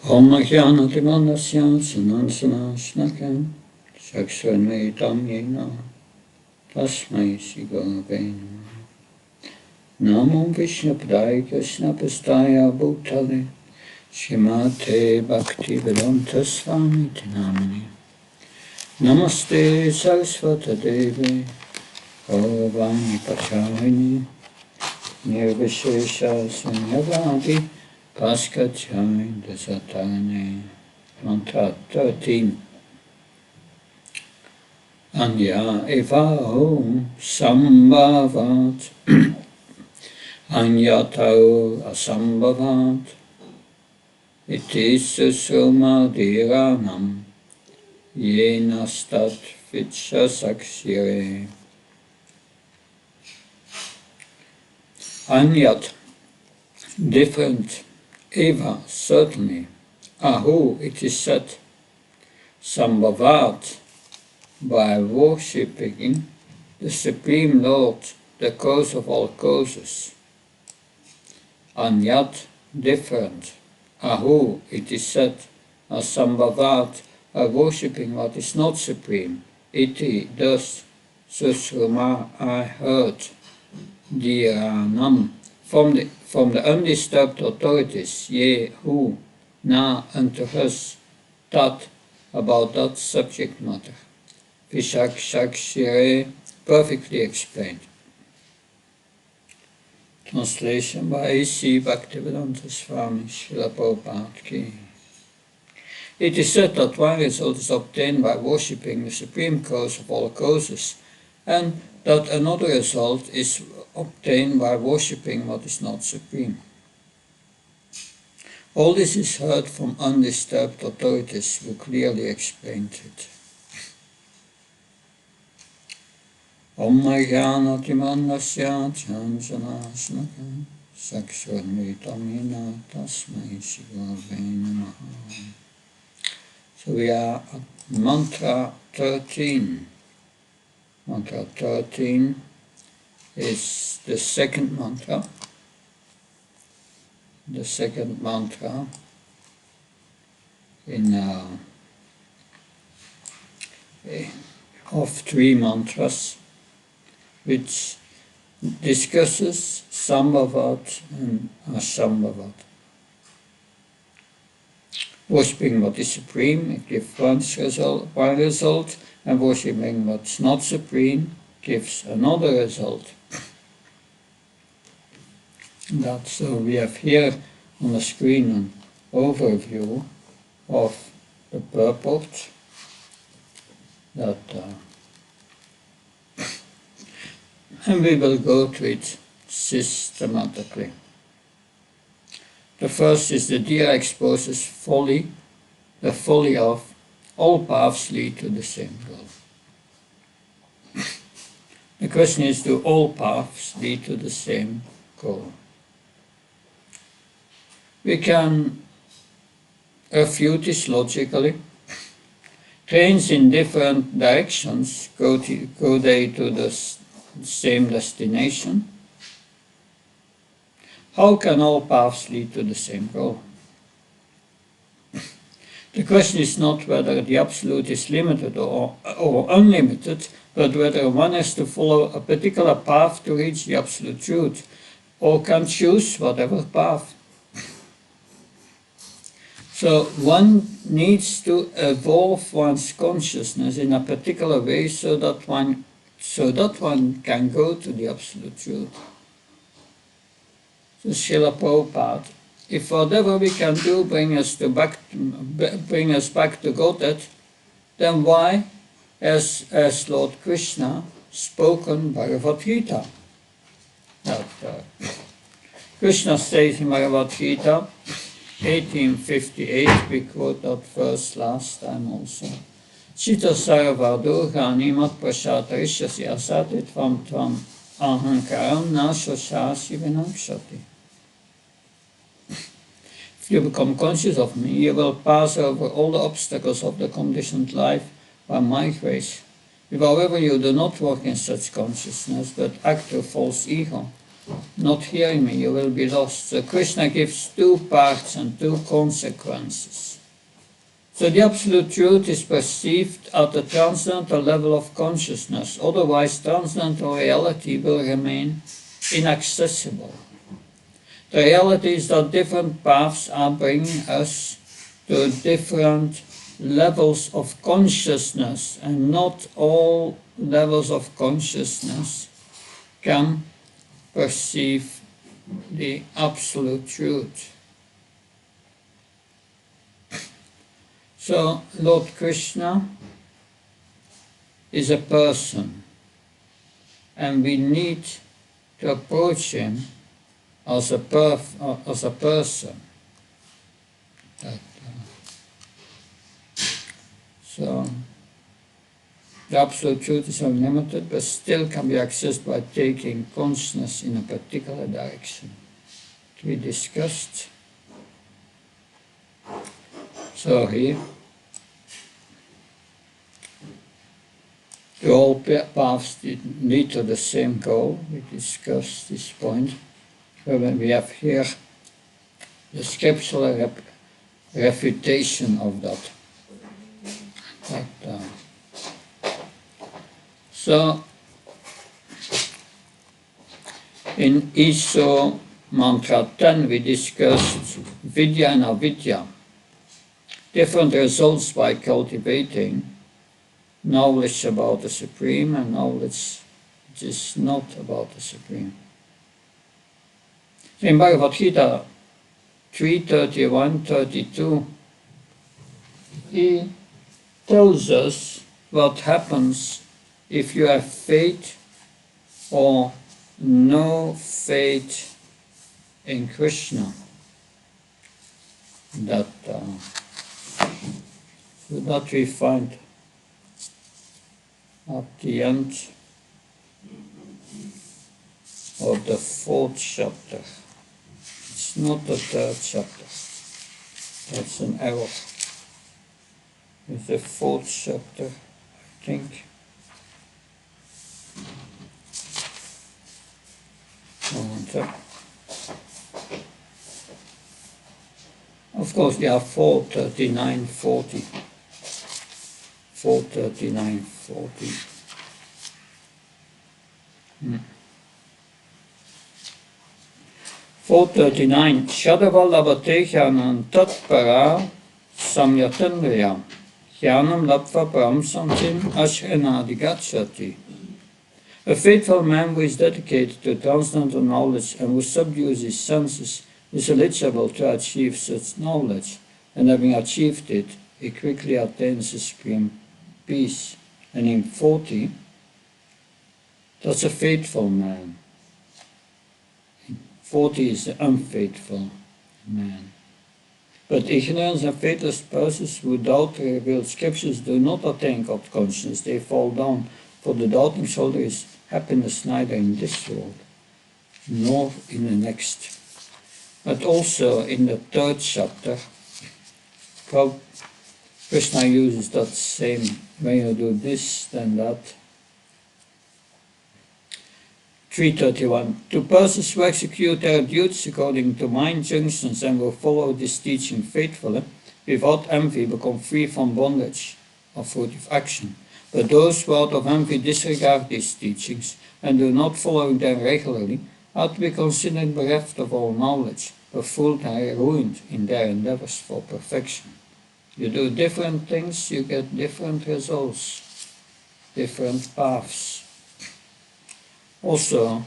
Om Jnanatimanasya Sanansanashnakam Saksvanvetam Yena Tasmai Sigurave Namo Vishnapadaya Krishnapastaya Bhutale Shrimate Bhaktivedanta Swami Namini Namaste Saraswata Devi Gauravani Pachayini Nirvishesha Sunyavadi Paskachai Dasatane. Mantra 13. Anya evaho sambhavat anyatao asambhavat iti susumadiranam yenastat vichasakshire. Anyat, different, eva, certainly, ahu, it is said, sambhavat, by worshipping the Supreme Lord, the cause of all causes. Anyat, different, ahu, it is said, asambhavat, by worshipping what is not supreme. Iti, thus, susruma, I heard, dhiranam, from the undisturbed authorities, ye, who, na, unto us, tat, about that subject matter. Vishakshire, perfectly explained. Translation by A.C. Bhaktivedanta Swami Srila Prabhupada Ki. It is said that one result is obtained by worshipping the supreme cause of all causes, and that another result is obtained by worshipping what is not supreme. All this is heard from undisturbed authorities who clearly explained it. Om Jnanatimanasya Chanjanasnakam Saksvanvitamina Tasmai Sigurave Namaha. So we are at Mantra 13. Mantra 13 is the second mantra. The second mantra in of 3 mantras, which discusses Sambhavat and Asambhavat. Worshipping what is supreme, it gives one result, and worshipping what's not supreme gives another result. So we have here on the screen an overview of the purport that and we will go to it systematically. The first is the Dhira exposes folly, the folly of all paths lead to the same goal. The question is, do all paths lead to the same goal? We can refute this logically. Trains in different directions, go they to the same destination? How can all paths lead to the same goal? The question is not whether the Absolute is limited or unlimited, but whether one has to follow a particular path to reach the Absolute Truth, or can choose whatever path. So one needs to evolve one's consciousness in a particular way so that one can go to the Absolute Truth. So Srila Prabhupada, if whatever we can do bring us back to Godhead, then why has Lord Krishna spoken Bhagavad Gita? Krishna says in Bhagavad Gita 1858, we quote that verse last time also. Chita sarvadurghani mat prashatarishasi asati tvam ahankaram nashashasi vinakshati. If you become conscious of me, you will pass over all the obstacles of the conditioned life by my grace. If however you do not walk in such consciousness, but act through false ego, not hearing me, you will be lost. So Krishna gives two parts and two consequences. So the absolute truth is perceived at the transcendental level of consciousness, otherwise transcendental reality will remain inaccessible. The reality is that different paths are bringing us to different levels of consciousness, and not all levels of consciousness can perceive the absolute truth. So Lord Krishna is a person, and we need to approach him as a person. So the absolute truth is unlimited, but still can be accessed by taking consciousness in a particular direction. We discussed. So here, the all paths lead to the same goal. We discussed this point. When we have here the scriptural refutation of that. So, in ISO Mantra 10 we discussed Vidya and Avidya, different results by cultivating knowledge about the Supreme and knowledge which is not about the Supreme. In Bhagavad Gita 3:31-32, he tells us what happens if you have faith or no faith in Krishna. That we find at the end of the 4th chapter. It's not the 3rd chapter. That's an error. It's the 4th chapter, I think. Of course, yeah, 4:39:40. 4:39:40. 4:39. Shadavallabhate jnanam tatpara samyatendriyam jnanam lapva param samtim ashrenadi. A faithful man who is dedicated to transcendental knowledge and who subdues his senses is eligible to achieve such knowledge, and having achieved it, he quickly attains the supreme peace. And in 40, that's a faithful man. 40 is the unfaithful man. But ignorance and faithless persons who doubt the revealed scriptures do not attain God consciousness, they fall down, for the doubting soul there is happiness neither in this world nor in the next. But also in the 3rd chapter, Krishna uses that same, when you do this, then that. 3:31. To persons who execute their duties according to my injunctions and will follow this teaching faithfully, without envy become free from bondage of fruitive action. But those who out of envy disregard these teachings and do not follow them regularly are to be considered bereft of all knowledge, befooled and ruined in their endeavors for perfection. You do different things, you get different results, different paths. Also,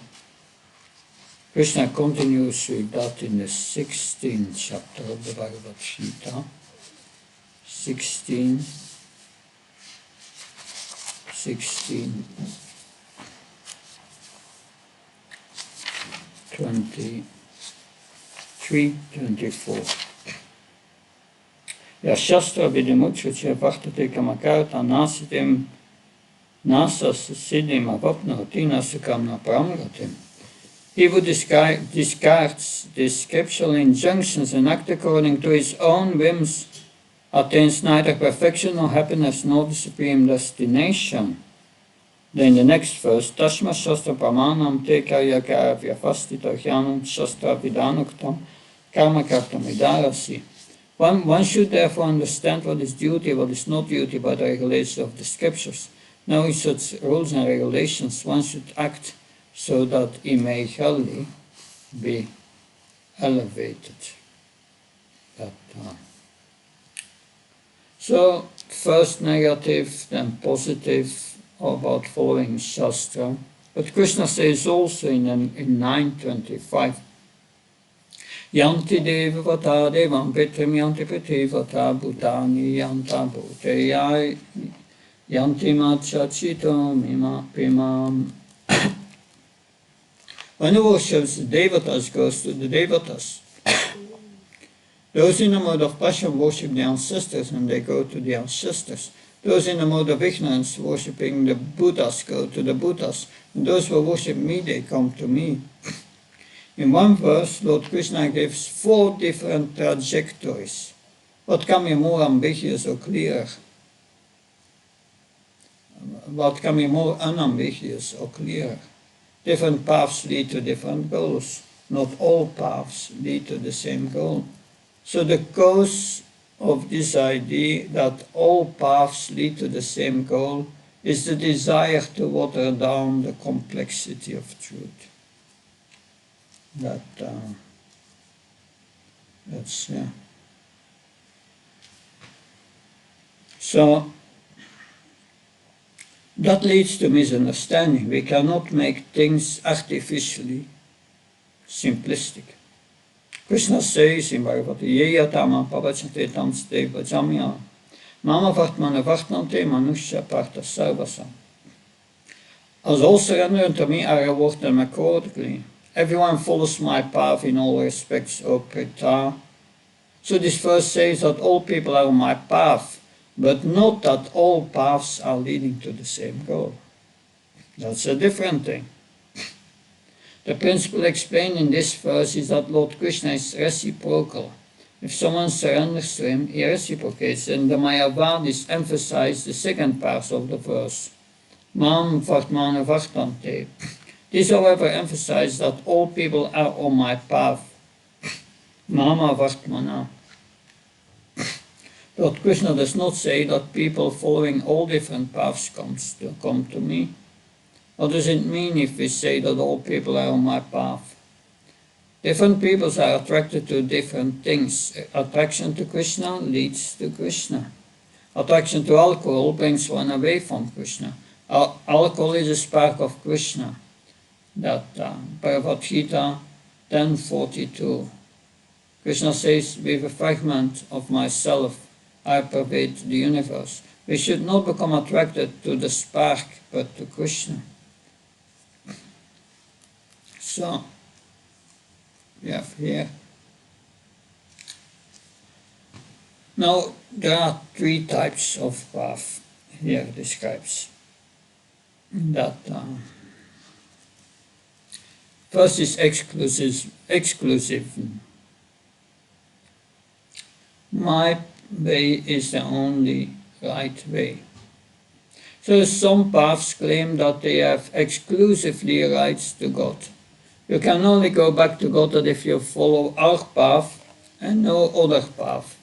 Krishna continues with that in the 16th chapter of the Bhagavad Gita. 16, 23, 24. Ja Shastra vidimuchyate vartate kamakarta nasitim nasas siddhim avapnoti nasukamna paramgatim. He who discards these scriptural injunctions and acts according to his own whims attains neither perfection nor happiness nor the supreme destination. Then the next verse, Tashma Shastra Pramanam Te Karyakara Vyafastita Jnanam Shastra Vidanuktam Karma Kartam Vidarasi. One should therefore understand what is duty, what is not duty by the regulations of the scriptures. Knowing such rules and regulations, one should act so that he may surely be elevated. So, first negative, then positive about following Shastra. But Krishna says also in 9.25, Yanti devavata devam pitrim yanti pitivata bhutani yanta bhuteyai yanti machachito pimam. When who worships the devatas goes to the devatas. Those in the mode of passion worship the ancestors and they go to the ancestors. Those in the mode of ignorance worshipping the Buddhas go to the Buddhas. And those who worship me, they come to me. In one verse, Lord Krishna gives 4 different trajectories. What can be more ambiguous or clear? What can be more unambiguous or clear? Different paths lead to different goals. Not all paths lead to the same goal. So the cause of this idea that all paths lead to the same goal is the desire to water down the complexity of truth. That's yeah. So that leads to misunderstanding. We cannot make things artificially simplistic. Krishna says in Bhagavata Yeyatama Pavachate Tamste Vajamya Mama Vartmana Vartnante Manusha Partha Sarvasam. As all surrender unto me, I reward them accordingly. Everyone follows my path in all respects, O Pritha. So this verse says that all people are on my path, but not that all paths are leading to the same goal. That's a different thing. The principle explained in this verse is that Lord Krishna is reciprocal. If someone surrenders to him, he reciprocates, and the Mayavadis emphasize the second part of the verse. Mam Vartmana Vartante. This, however, emphasizes that all people are on my path. Mama Vartmana. Lord Krishna does not say that people following all different paths come to me. What does it mean if we say that all people are on my path? Different peoples are attracted to different things. Attraction to Krishna leads to Krishna. Attraction to alcohol brings one away from Krishna. Alcohol is a spark of Krishna. Bhagavad Gita 10:42. Krishna says, with a fragment of myself, I pervade the universe. We should not become attracted to the spark, but to Krishna. So, we have here. Now, there are 3 types of path here describes. First is exclusive. My way is the only right way. So some paths claim that they have exclusively rights to God. You can only go back to God if you follow our path and no other path.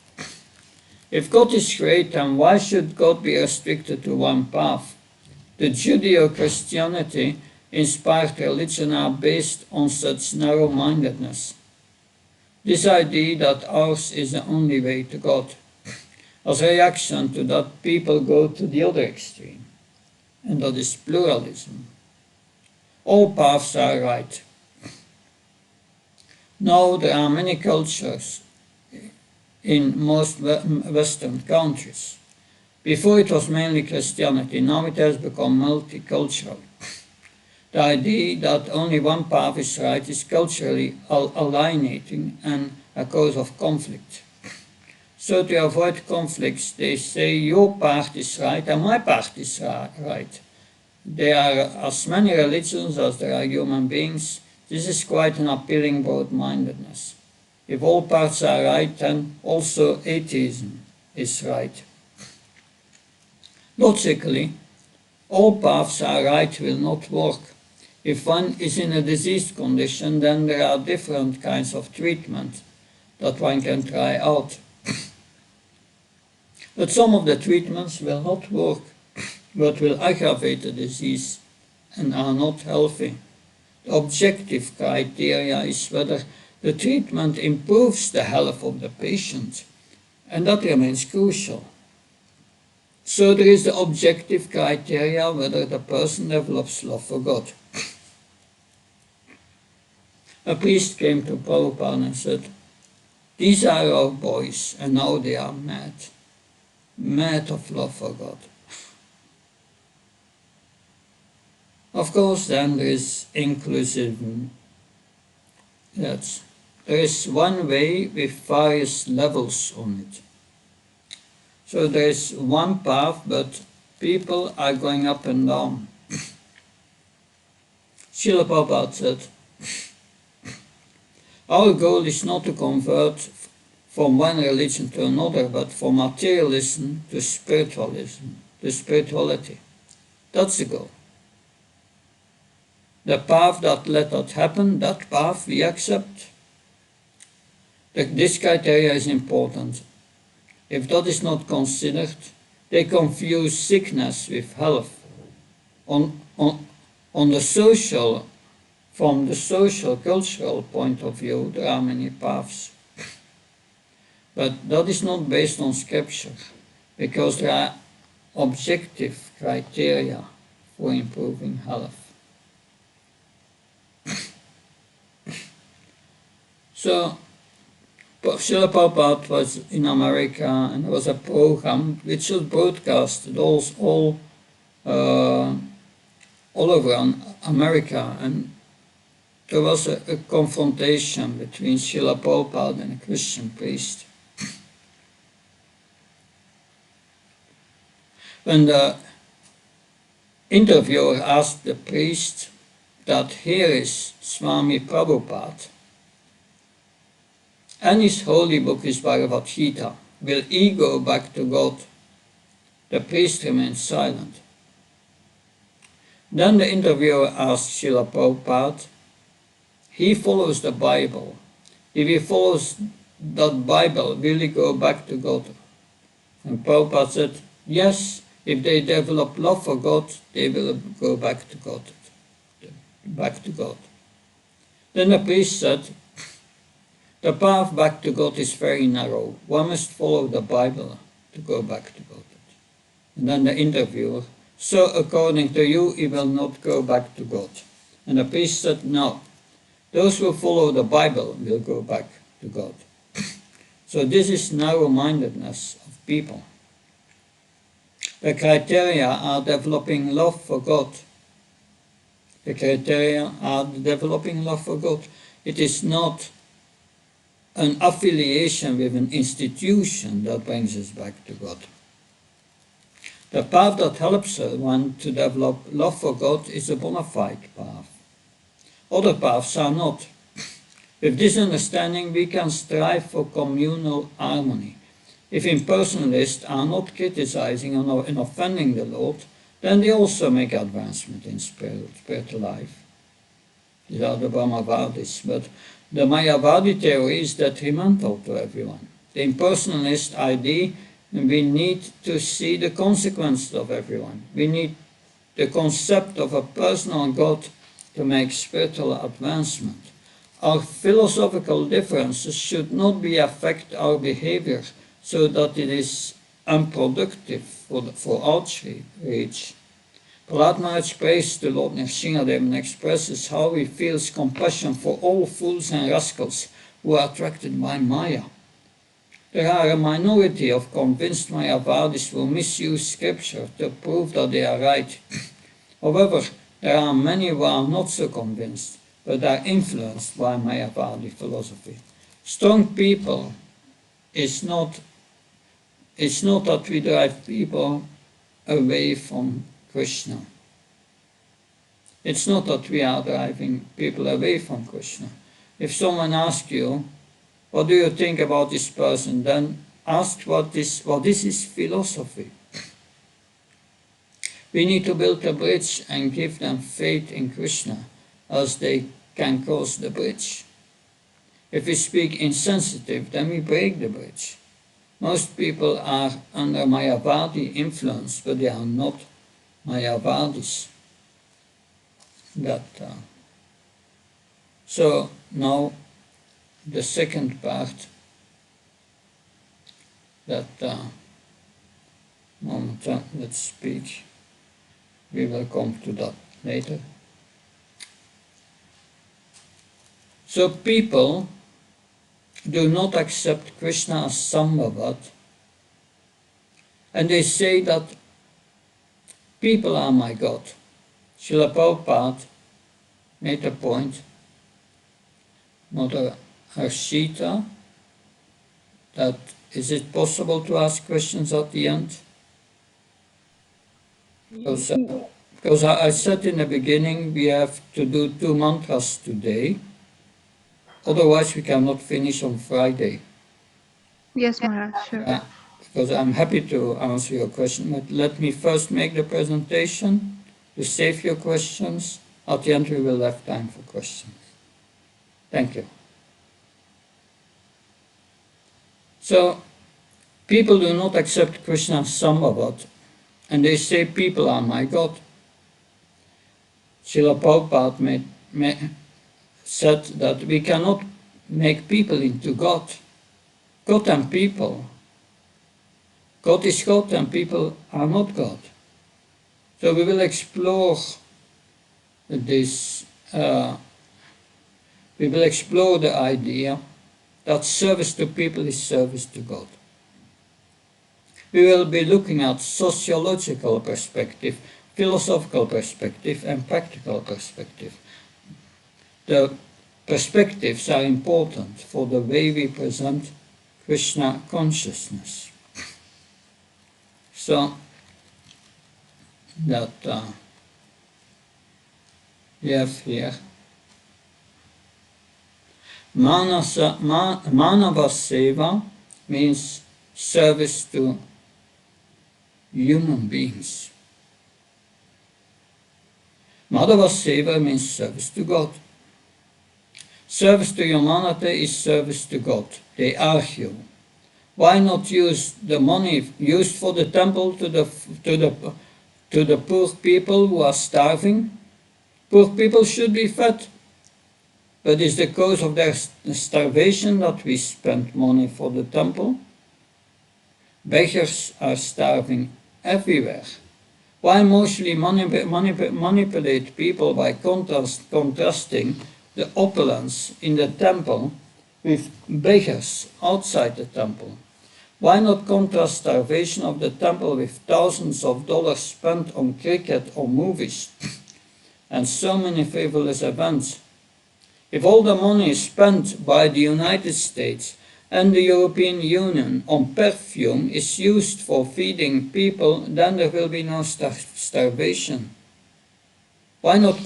If God is great, then why should God be restricted to one path? The Judeo-Christianity inspired religion are based on such narrow-mindedness. This idea that ours is the only way to God. As a reaction to that, people go to the other extreme, and that is pluralism. All paths are right. Now there are many cultures in most Western countries. Before it was mainly Christianity, now it has become multicultural. The idea that only one path is right is culturally alienating and a cause of conflict. So to avoid conflicts, they say your path is right and my path is right. There are as many religions as there are human beings. This is quite an appealing broad-mindedness. If all paths are right, then also atheism is right. Logically, All paths are right will not work. If one is in a diseased condition, then there are different kinds of treatment that one can try out. But some of the treatments will not work, but will aggravate the disease and are not healthy. The objective criteria is whether the treatment improves the health of the patient, and that remains crucial. So there is the objective criteria whether the person develops love for God. A priest came to Prabhupada and said, "These are our boys, and now they are mad of love for God." Of course, then there is inclusive. There is one way with various levels on it. So there is one path, but people are going up and down. Srila Prabhupada said, "Our goal is not to convert from one religion to another, but from materialism to spiritualism, to spirituality. That's the goal. The path that let that happen, that path we accept. This criteria is important. If that is not considered, they confuse sickness with health. On the social, from the social, cultural point of view, there are many paths. But that is not based on scripture, because there are objective criteria for improving health. So, Srila Prabhupada was in America, and there was a program which was broadcasted all over America, and there was a confrontation between Srila Prabhupada and a Christian priest. When the interviewer asked the priest that here is Swami Prabhupada, and his holy book is Bhagavad Gita, will he go back to God? The priest remained silent. Then the interviewer asked Srila Prabhupada, he follows the Bible. If he follows that Bible, will he go back to God? And Prabhupada said, yes, if they develop love for God, they will go back to God. Then the priest said, the path back to God is very narrow. One must follow the Bible to go back to God. And then the interviewer, so according to you, he will not go back to God. And the priest said, no, those who follow the Bible will go back to God. So this is narrow-mindedness of people. The criteria are developing love for God. The criteria are developing love for God. It is not an affiliation with an institution that brings us back to God. The path that helps one to develop love for God is a bona fide path. Other paths are not. With this understanding, we can strive for communal harmony. If impersonalists are not criticizing and offending the Lord, then they also make advancement in spiritual life. These are the Brahmavadis, but the Mayavadi theory is detrimental to everyone. The impersonalist idea, we need to see the consequences of everyone. We need the concept of a personal God to make spiritual advancement. Our philosophical differences should not affect our behavior so that it is unproductive for outreach. Prahlad Maharaj prays to Lord Nrsimhadev and expresses how he feels compassion for all fools and rascals who are attracted by Maya. There are a minority of convinced Mayavadis who misuse scripture to prove that they are right. However, there are many who are not so convinced, but are influenced by Mayavadi philosophy. Strong people it's not that we drive people away from Krishna. It's not that we are driving people away from Krishna. If someone asks you, what do you think about this person, then ask what is his philosophy. We need to build a bridge and give them faith in Krishna, else they can cross the bridge. If we speak insensitive, then we break the bridge. Most people are under Mayavadi influence, but they are not Mayavadis. So now the second part, let's speak. We will come to that later. So people do not accept Krishna as Sambhavat, and they say that people are my God. Srila Prabhupada made a point, Mother Harshita, that is it possible to ask questions at the end? Because I said in the beginning we have to do 2 mantras today, otherwise we cannot finish on Friday. Yes, Maharaj, sure. Because I'm happy to answer your question, but let me first make the presentation to save your questions. At the end we will have time for questions. Thank you. So, people do not accept Krishna as Sambhavat, and they say people are my God. Srila Prabhupada said that we cannot make people into God. God and people. God is God and people are not God. So we will explore this, we will explore the idea that service to people is service to God. We will be looking at sociological perspective, philosophical perspective, and practical perspective. The perspectives are important for the way we present Krishna consciousness. So that we have here Manava Seva means service to human beings. Madhava Seva means service to God. Service to humanity is service to God. They argue. Why not use the money used for the temple to the poor people who are starving? Poor people should be fed. But is the cause of their starvation that we spend money for the temple? Beggars are starving everywhere. Why mostly manipulate people by contrasting the opulence in the temple with beggars outside the temple? Why not contrast starvation of the temple with thousands of dollars spent on cricket or movies and so many frivolous events? If all the money spent by the United States and the European Union on perfume is used for feeding people, then there will be no starvation. Why not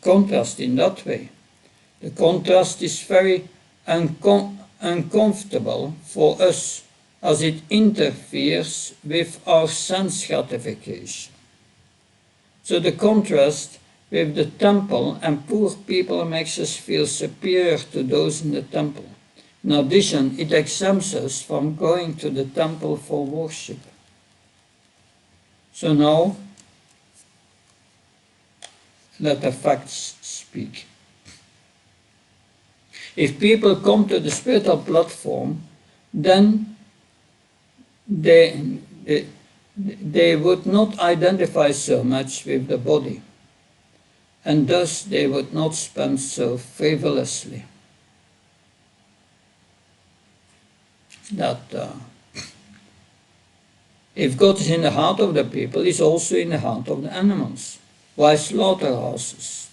contrast in that way? The contrast is very uncomfortable for us as it interferes with our sense gratification. So the contrast with the temple and poor people makes us feel superior to those in the temple. In addition, it exempts us from going to the temple for worship. So now, let the facts speak. If people come to the spiritual platform, then they would not identify so much with the body, and thus they would not spend so frivolously. That if God is in the heart of the people, He is also in the heart of the animals. Why slaughterhouses?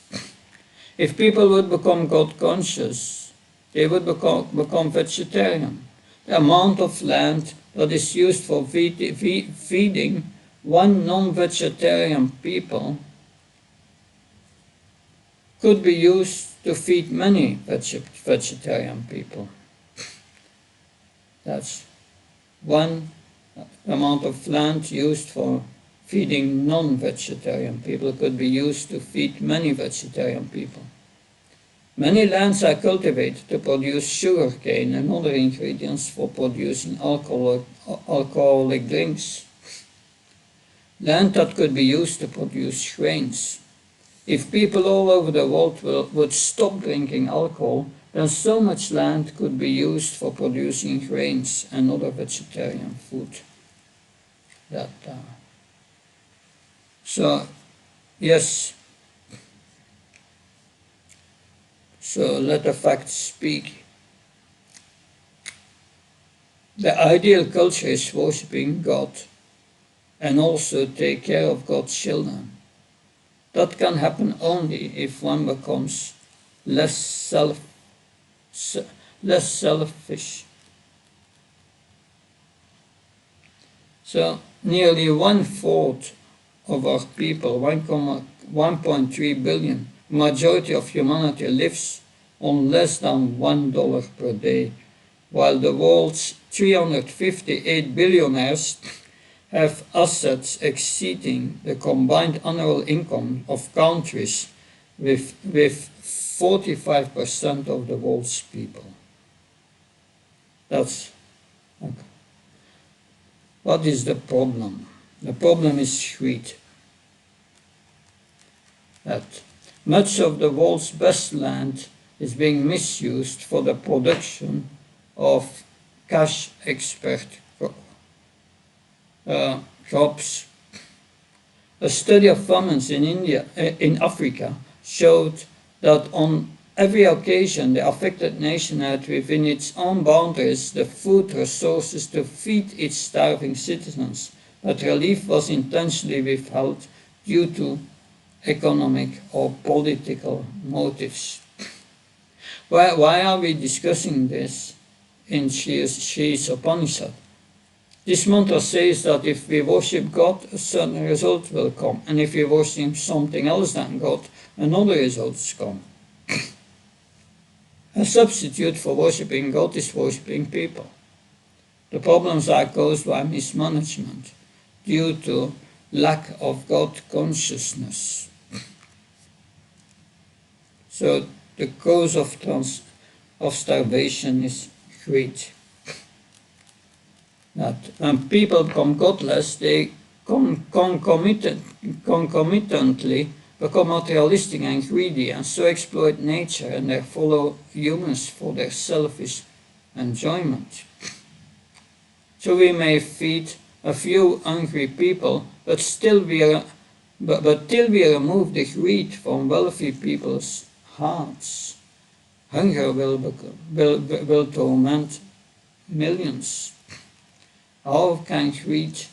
If people would become God conscious, they would become vegetarian. The amount of land that is used for feeding one non-vegetarian people could be used to feed many vegetarian people. That's one amount of land used for feeding non-vegetarian people could be used to feed many vegetarian people. Many lands are cultivated to produce sugarcane and other ingredients for producing alcoholic drinks. Land that could be used to produce grains. If people all over the world would stop drinking alcohol, then so much land could be used for producing grains and other vegetarian food. So, yes. So let the facts speak. The ideal culture is worshipping God and also take care of God's children. That can happen only if one becomes less selfish. So nearly 1/4 of our people, 1.3 billion, majority of humanity lives on less than $1 per day, while the world's 358 billionaires have assets exceeding the combined annual income of countries with 45% of the world's people. That's okay. What is the problem? The problem is greed. That much of the world's best land is being misused for the production of cash expert crops. A study of famines in Africa showed that on every occasion the affected nation had within its own boundaries the food resources to feed its starving citizens, but relief was intentionally withheld due to economic or political motives. Why are we discussing this in Sri Upanishad? This mantra says that if we worship God, a certain result will come, and if we worship something else than God, another result come. A substitute for worshipping God is worshipping people. The problems are caused by mismanagement due to lack of God consciousness. So the cause of starvation is greed. That when people become godless, they concomitantly become materialistic and greedy, and so exploit nature and their fellow humans for their selfish enjoyment. So we may feed a few hungry people, but till we remove the greed from wealthy people's hearts, hunger will torment millions. How can greed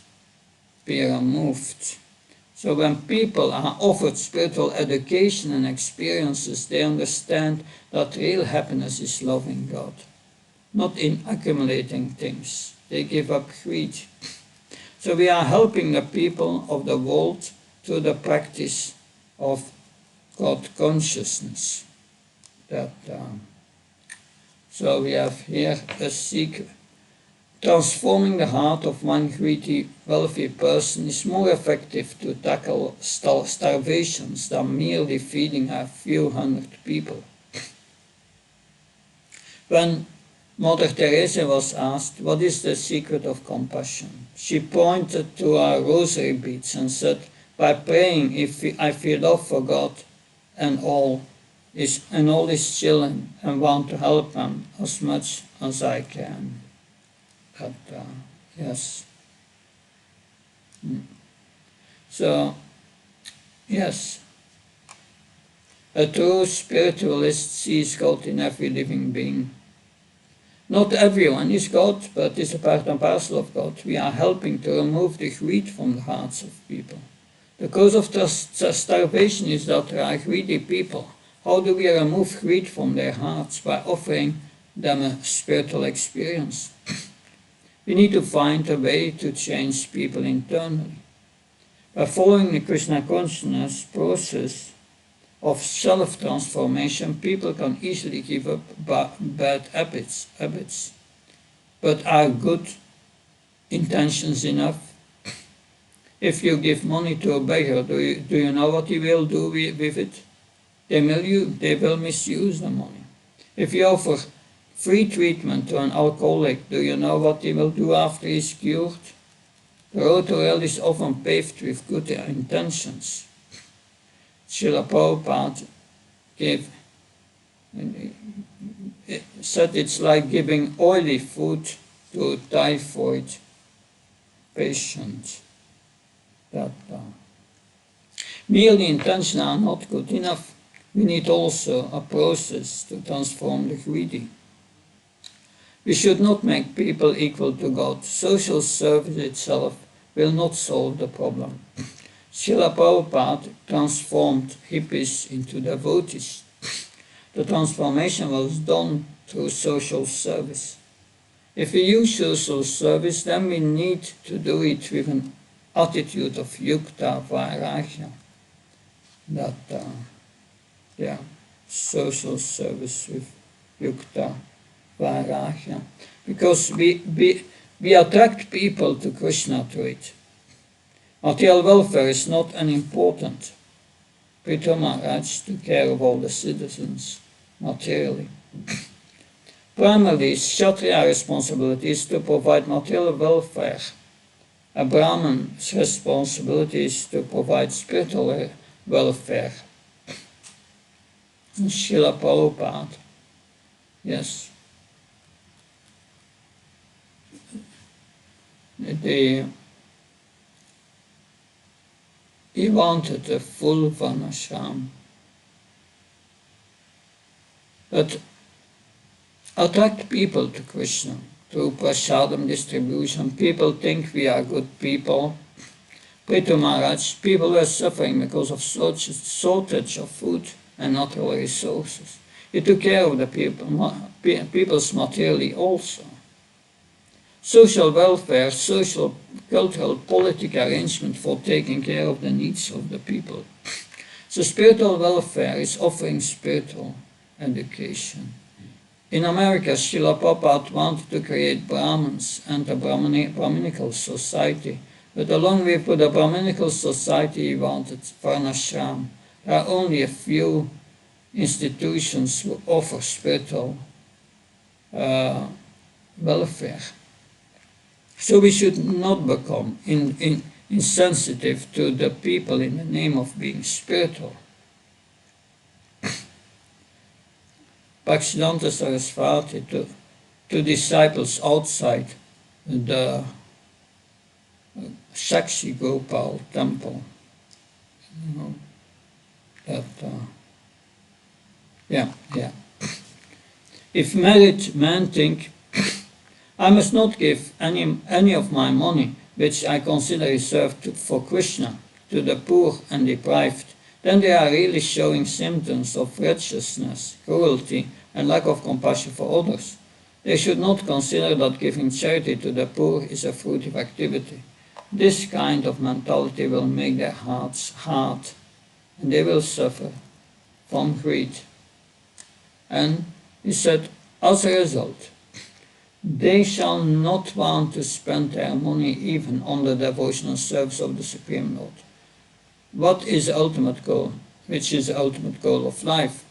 be removed? So when people are offered spiritual education and experiences, they understand that real happiness is loving God, not in accumulating things. They give up greed. So we are helping the people of the world through the practice of God consciousness. So we have here a secret. Transforming the heart of one greedy, wealthy person is more effective to tackle starvations than merely feeding a few hundred people. When Mother Teresa was asked, "What is the secret of compassion?" she pointed to her rosary beads and said, "By praying, I feel love for God and all his children and want to help them as much as I can." Yes. So, yes. A true spiritualist sees God in every living being. Not everyone is God, but is a part and parcel of God. We are helping to remove the greed from the hearts of people. The cause of starvation is that there are greedy people. How do we remove greed from their hearts? By offering them a spiritual experience. We need to find a way to change people internally. By following the Krishna consciousness process of self-transformation, people can easily give up bad habits. But are good intentions enough? If you give money to a beggar, do you know what he will do with it? They will misuse the money. If you offer free treatment to an alcoholic, do you know what he will do after he's cured? The road to hell is often paved with good intentions. Srila Prabhupada said it's like giving oily food to a typhoid patient. Merely intentions are not good enough. We need also a process to transform the greedy. We should not make people equal to God. Social service itself will not solve the problem. Srila Prabhupada transformed hippies into devotees. The transformation was done through social service. If we use social service, then we need to do it with an attitude of yukta vairagya. Social service with yukta vairagya. Because we attract people to Krishna through it. Material welfare is not unimportant. Prithu Maharaj took care of all the citizens materially. Primarily, Kshatriya responsibility is to provide material welfare. A Brahman's responsibility is to provide spiritual welfare. Srila Prabhupada, yes. He wanted a full Varnashram. But attract people to Krishna through prasadam distribution. People think we are good people. Prithu Maharaj, people were suffering because of shortage of food and natural resources. He took care of the people's materially also. Social welfare, social, cultural, political arrangement for taking care of the needs of the people. So spiritual welfare is offering spiritual education. In America, Srila Prabhupada wanted to create Brahmins and a Brahminical society, but along with the Brahminical society he wanted Varnashram. There are only a few institutions who offer spiritual welfare. So we should not become insensitive to the people in the name of being spiritual. Bhaktisiddhanta Saraswati to disciples outside the Sakshi Gopal temple. If married men think, I must not give any of my money, which I consider reserved for Krishna, to the poor and deprived, then they are really showing symptoms of wretchedness, cruelty, and lack of compassion for others. They should not consider that giving charity to the poor is a fruitive activity. This kind of mentality will make their hearts hard, and they will suffer from greed. And he said, as a result, they shall not want to spend their money even on the devotional service of the Supreme Lord. What is the ultimate goal? Which is the ultimate goal of life?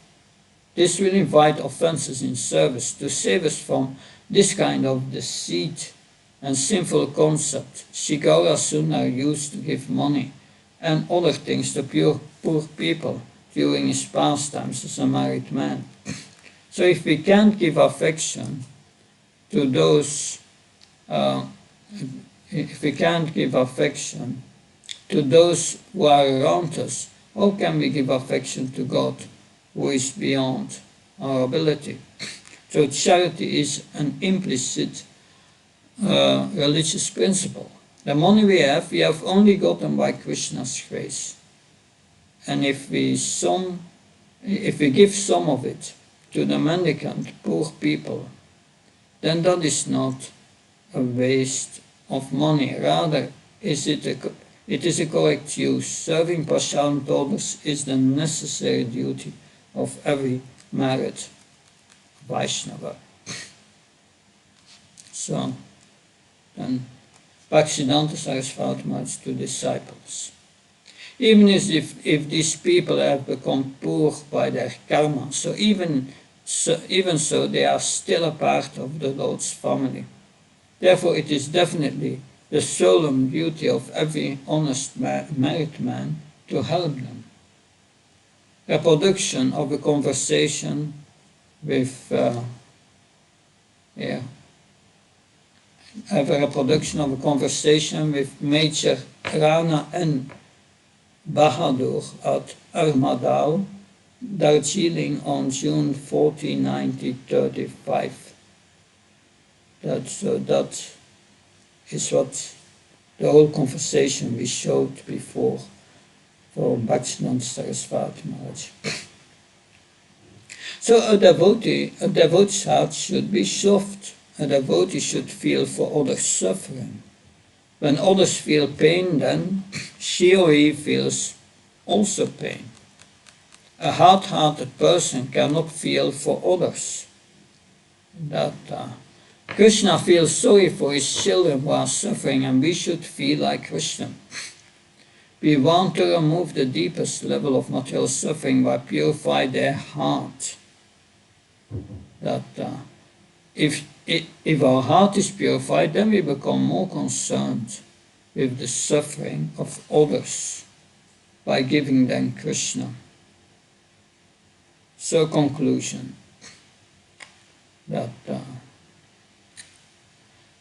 This will invite offenses in service to save us from this kind of deceit and sinful concept. Sri Gaura Sundar used to give money and other things to poor people during his pastimes as a married man. So if we can't give affection to those, if we can't give affection to those who are around us, how can we give affection to God, who is beyond our ability? So charity is an implicit religious principle. The money we have only gotten by Krishna's grace. And if we give some of it to the mendicant, poor people, then that is not a waste of money. Rather, it is a correct use. Serving prasadam to others is the necessary duty of every married Vaishnava. So, then Bhaktivedanta Saraswati Maharaj's two disciples. Even if these people have become poor by their karma, so even so they are still a part of the Lord's family. Therefore it is definitely the solemn duty of every honest married man to help them. Reproduction of a conversation with have a reproduction of a conversation with Major Rana N. Bahadur at Armadale, Darjeeling on June 14, 1935. That is what the whole conversation we showed before for Bhaktivedanta Saraswati Maharaj. So a devotee's heart should be soft. A devotee should feel for others' suffering. When others feel pain, then she or he feels also pain. A hard-hearted person cannot feel for others. Krishna feels sorry for his children who are suffering, and we should feel like Krishna. We want to remove the deepest level of material suffering by purifying their heart. If our heart is purified, then we become more concerned with the suffering of others by giving them Krishna. So conclusion,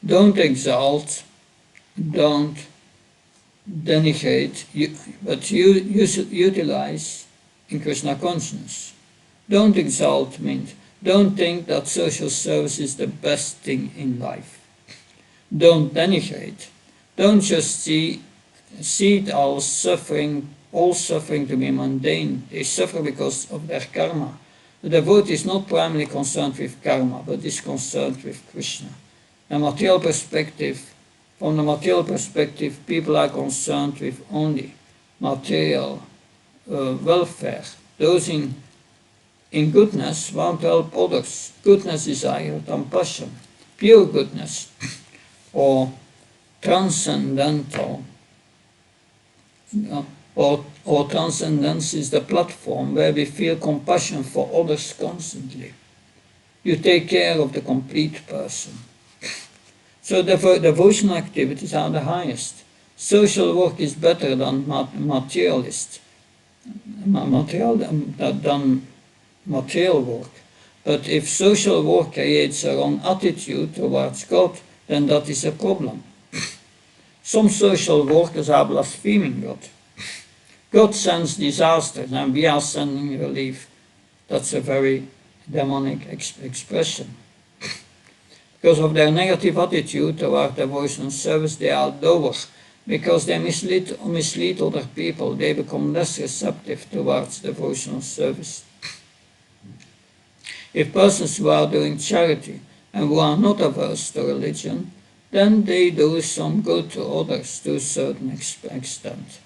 don't exalt, don't denigrate, but utilize in Krishna consciousness. Don't exalt means don't think that social service is the best thing in life. Don't denigrate. Don't just see it all suffering to be mundane. They suffer because of their karma. The devotee is not primarily concerned with karma, but is concerned with Krishna. From the material perspective, people are concerned with only material welfare. Those in goodness want to help others. Goodness is higher than passion. Pure goodness or transcendental or transcendence is the platform where we feel compassion for others constantly. You take care of the complete person. So devotional activities are the highest. Social work is better than material work. But if social work creates a wrong attitude towards God, then that is a problem. Some social workers are blaspheming God. God sends disasters and we are sending relief. That's a very demonic expression. Because of their negative attitude toward devotional service, they are lower. Because they mislead other people, they become less receptive towards devotional service. If persons who are doing charity and who are not averse to religion, then they do some good to others to a certain extent.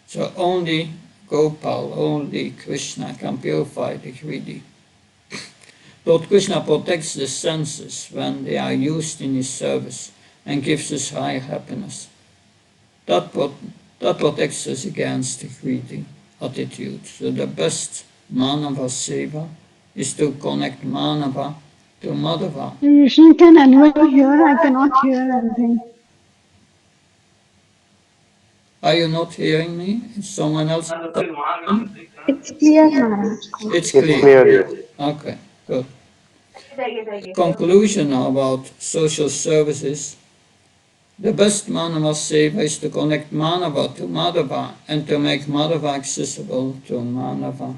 So only Gopal, only Krishna can purify the greedy. Lord Krishna protects the senses when they are used in his service and gives us higher happiness. That protects us against the greedy attitude. So the best Manava Seva is to connect Manava to Madhava. Usually, can anyone hear? I cannot hear anything. Are you not hearing me? Is someone else? It's clear, Maharaj. It's It's clear. clear, yes. Okay, good. Conclusion about social services. The best Manava Seva is to connect Manava to Madhava and to make Madhava accessible to Manava.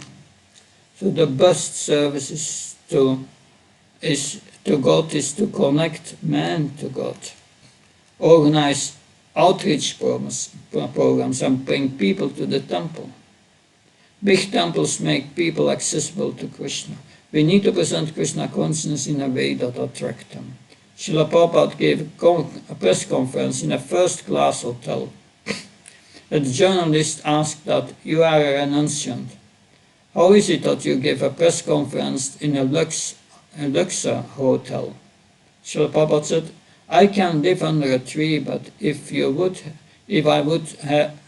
So the best service is to God is to connect man to God. Organize outreach programs and bring people to the temple. Big temples make people accessible to Krishna. We need to present Krishna consciousness in a way that attracts them. Srila Prabhupada gave a press conference in a first-class hotel. A journalist asked that, "You are a renunciant. How is it that you give a press conference in a Luxor hotel?" Srila Prabhupada said, I can live under a tree, but if I would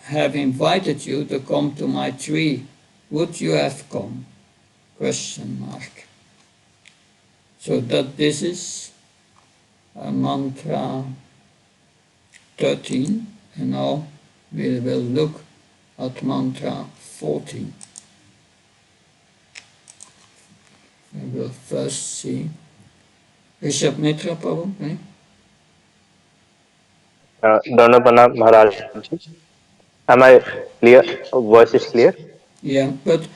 have invited you to come to my tree, would you have come? Question mark. So that this is mantra 13, and now we will look at mantra 14. We will first see Rishabh Mitra probably. Dhanapana Maharaj. Am I clear? Voice is clear? Yeah, but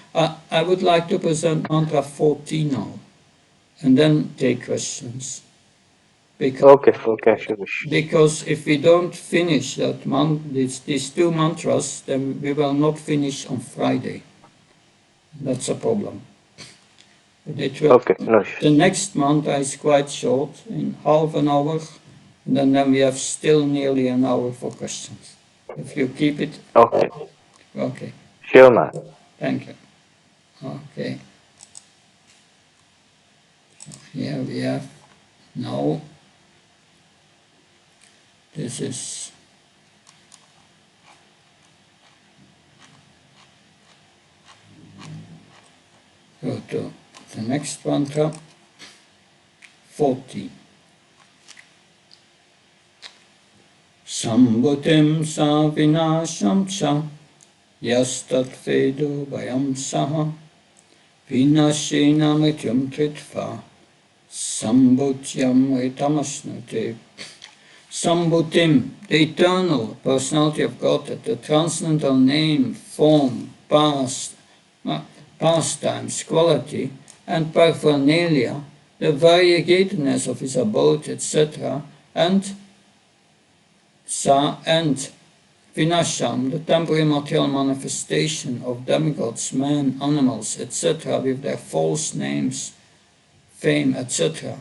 I would like to present mantra 14 now, and then take questions. Okay, sure. Because if we don't finish these two mantras, then we will not finish on Friday. That's a problem. Okay, no issues. The next mantra is quite short, in half an hour, and then we have still nearly an hour for questions. If you keep it. Okay. Okay. Sure, man. Thank you. Okay. Here we have now. This is go to the next mantra 14. Sambhutim sa vinasham cha yastat vedo vayam saha vinashena mrityum tritva sambhutyam ritamasnute. Sambhutim, the eternal personality of God, the transcendental name, form, pastimes, quality, and paraphernalia, the variegatedness of his abode, etc., and Vinasham, the temporary material manifestation of demigods, men, animals, etc., with their false names, fame, etc.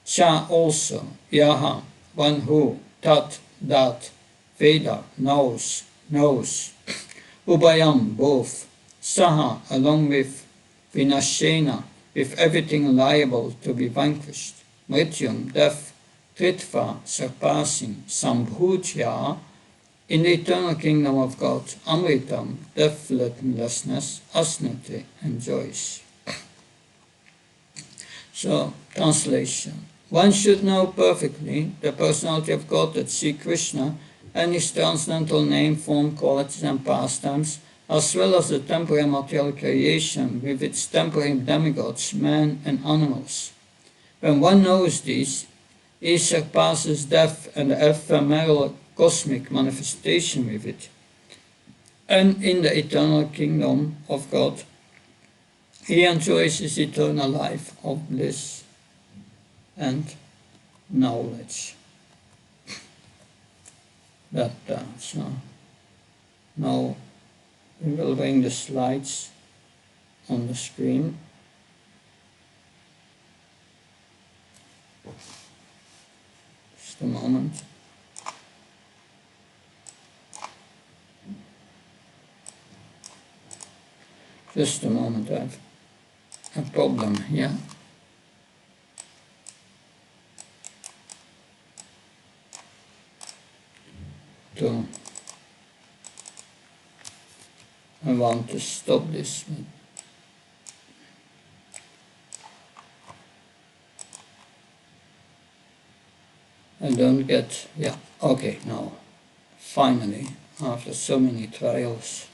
Cha also, Yaha, one who, Tat, that, Veda, knows, Ubayam, both, Saha, along with Vinashena, with everything liable to be vanquished, Mrityum, death, Tritva, surpassing, Sambhutya, in the eternal kingdom of God, Amritam, deathlessness, Asnati, enjoys. So, translation. One should know perfectly the personality of God, that Sri Krishna, and his transcendental name, form, qualities, and pastimes, as well as the temporary material creation with its temporary demigods, men and animals. When one knows these, he surpasses death and the ephemeral cosmic manifestation with it. And in the eternal kingdom of God, he enjoys his eternal life of bliss and knowledge. So now we will bring the slides on the screen. Just a moment. Just a moment, I have a problem here. I want to stop this. I don't get, okay, now, finally, after so many trials,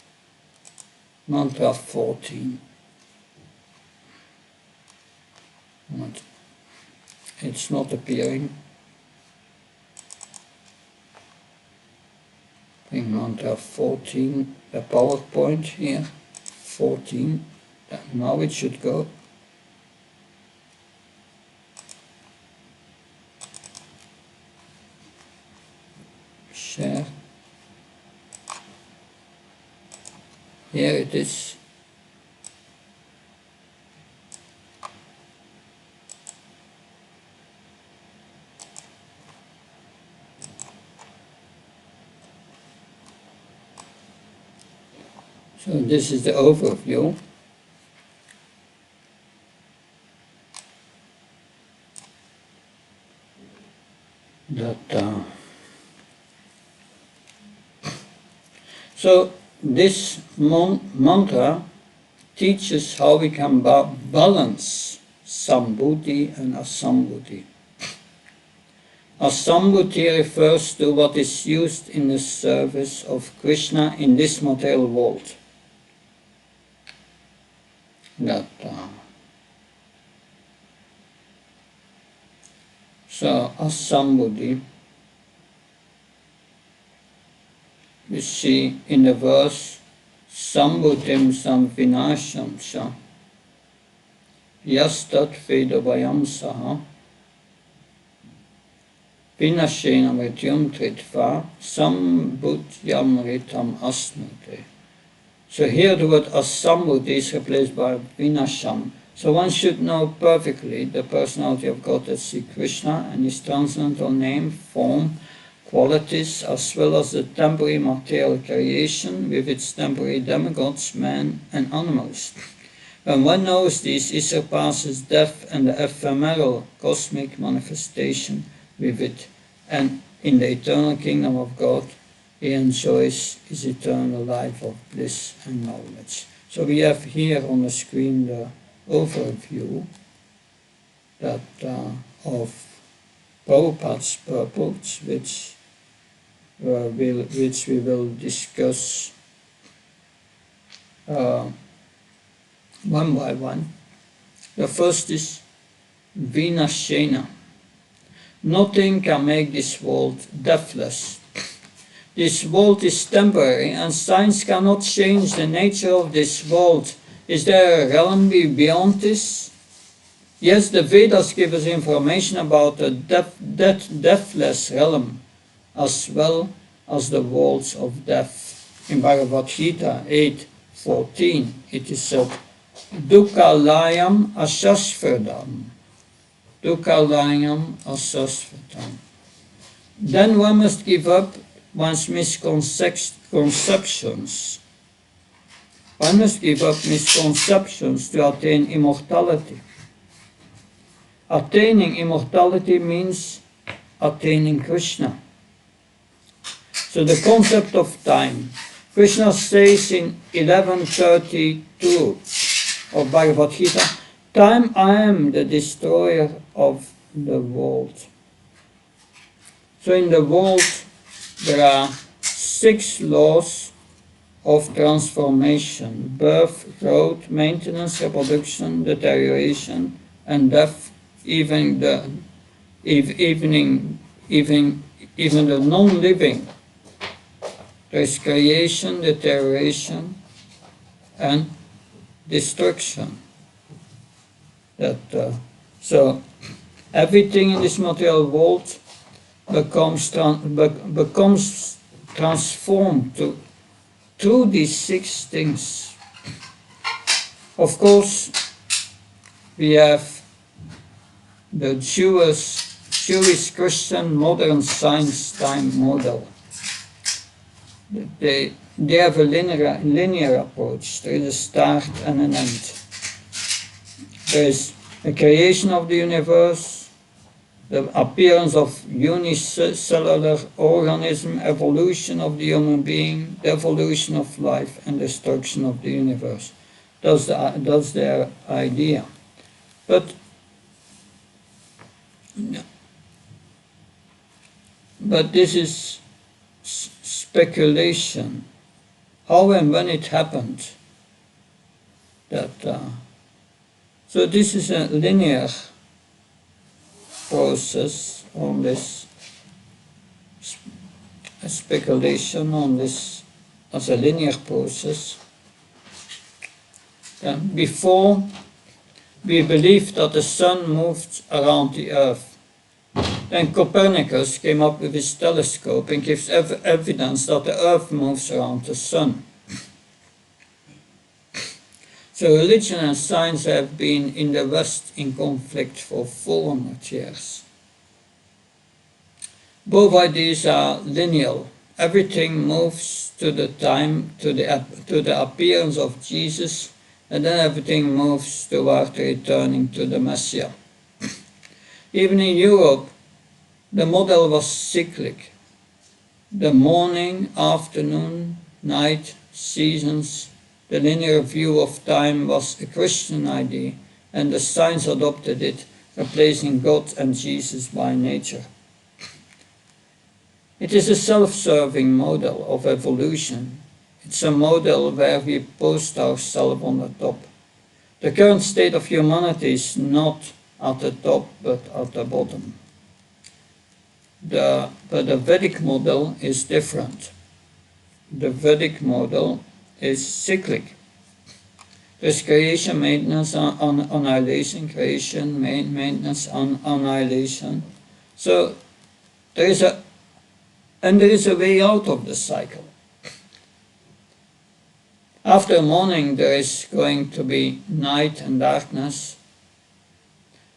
mantra 14. It's not appearing. Bring mantra 14, the PowerPoint here, 14, now it should go. Share. Here it is. So this is the overview. So this mantra teaches how we can balance Sambhuti and Asambhuti. Asambhuti refers to what is used in the service of Krishna in this material world. So Asambhuti, we see in the verse Sambhutim samvinasham cha yastat vedavayam saha vinashena mrityum tritva sambhutyam ritam asnute. So here the word asambhuti is replaced by vinasham. So one should know perfectly the personality of God as Sri Krishna and his transcendental name, form, qualities, as well as the temporary material creation with its temporary demigods, men and animals. When one knows this, he surpasses death and the ephemeral cosmic manifestation with it, and in the eternal kingdom of God, he enjoys his eternal life of bliss and knowledge. So we have here on the screen the overview that of Prabhupada's purports, which we will discuss one by one. The first is Vinashena. Nothing can make this world deathless. This world is temporary, and science cannot change the nature of this world. Is there a realm beyond this? Yes, the Vedas give us information about a deathless realm, as well as the worlds of death. In Bhagavad Gita 8:14, it is said, Dukhalayam asasvardam. Dukhalayam asasvardam. Then one must give up one's misconceptions. One must give up misconceptions to attain immortality. Attaining immortality means attaining Krishna. So the concept of time. Krishna says in 11:32 of Bhagavad Gita, time I am the destroyer of the world. So in the world there are 6 laws of transformation: birth, growth, maintenance, reproduction, deterioration, and death. Even the non-living. There is creation, deterioration, and destruction. So everything in this material world becomes transformed through these 6 things. Of course, we have the Jewish Christian modern science time model. They have a linear approach. There is a start and an end. There is the creation of the universe, the appearance of unicellular organism, evolution of the human being, the evolution of life, and destruction of the universe. That's their idea. But this is speculation. How and when it happened. So this is a linear process on this, speculation on this as a linear process. Before, we believed that the sun moved around the earth. Then Copernicus came up with his telescope and gives evidence that the earth moves around the sun. So religion and science have been in the West in conflict for 400 years. Both ideas are linear. Everything moves to the appearance of Jesus, and then everything moves toward returning to the Messiah. Even in Europe, the model was cyclic. The morning, afternoon, night, seasons, the linear view of time was a Christian idea, and the science adopted it, replacing God and Jesus by nature. It is a self-serving model of evolution. It's a model where we post ourselves on the top. The current state of humanity is not at the top, but at the bottom. But the Vedic model is different. The Vedic model is cyclic. There's creation, maintenance, annihilation, creation, maintenance, annihilation. So there is a way out of the cycle. After morning there is going to be night and darkness.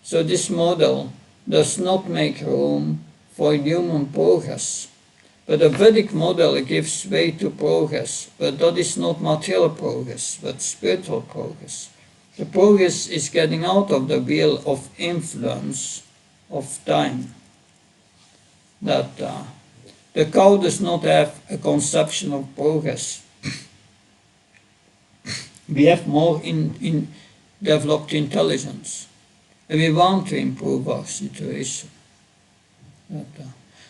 So this model does not make room for human progress. But the Vedic model gives way to progress, but that is not material progress, but spiritual progress. The progress is getting out of the wheel of influence of time. That the cow does not have a conception of progress. We have more in developed intelligence, and we want to improve our situation.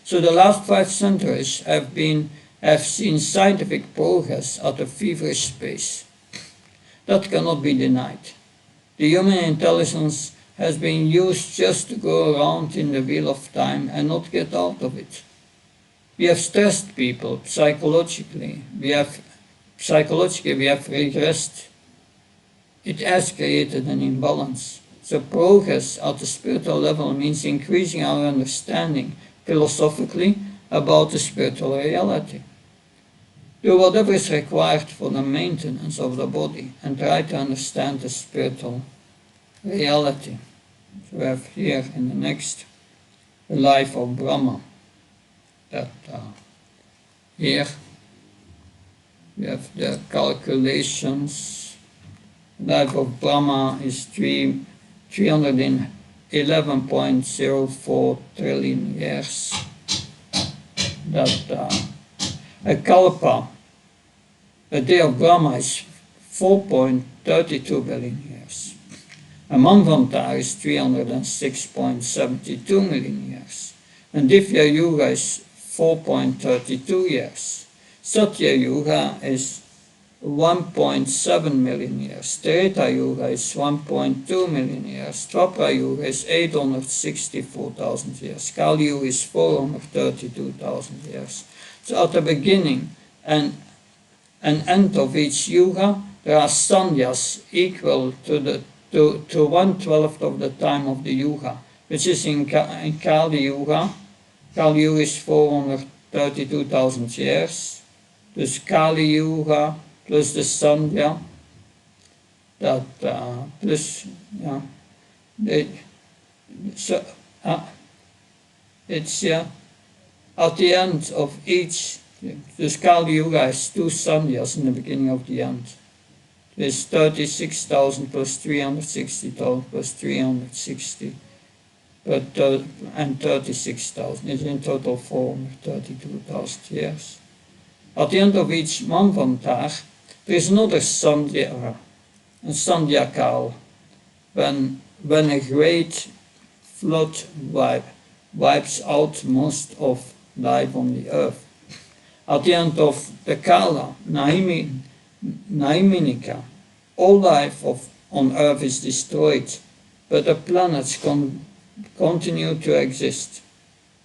So the last 5 centuries have seen scientific progress at a feverish pace. That cannot be denied. The human intelligence has been used just to go around in the wheel of time and not get out of it. We have stressed people psychologically. We have regressed. It has created an imbalance. So progress at the spiritual level means increasing our understanding philosophically about the spiritual reality. Do whatever is required for the maintenance of the body and try to understand the spiritual reality. So we have here in the next the life of Brahma. That here we have the calculations. Life of Brahma is 311.04 trillion years. That a kalpa, a day of Brahma, is 4.32 billion years. A manvantara is 306.72 million years. And Divya Yuga is 4.32 years. Satya Yuga is 1.7 million years. Treta Yuga is 1.2 million years. Dwapara Yuga is 864,000 years. Kali Yuga is 432,000 years. So at the beginning and end of each yuga, there are sandhyas equal to 1/12 of the time of the yuga, which is in Kali Yuga. Kali Yuga is 432,000 years. Dus Kali Yuga plus the Sandhya, that plus, yeah, it's at the end of each, dus Kali Yuga has 2 Sandhyas in the beginning of the end. There's 36,000 plus 360,000 plus 360, and 36,000. It's in total 432,000 years. At the end of each manvantar, there is another Sandhya, a Sandhya Kal, when a great flood wipes out most of life on the earth. At the end of the Kala, Naiminika, all life on earth is destroyed, but the planets continue to exist.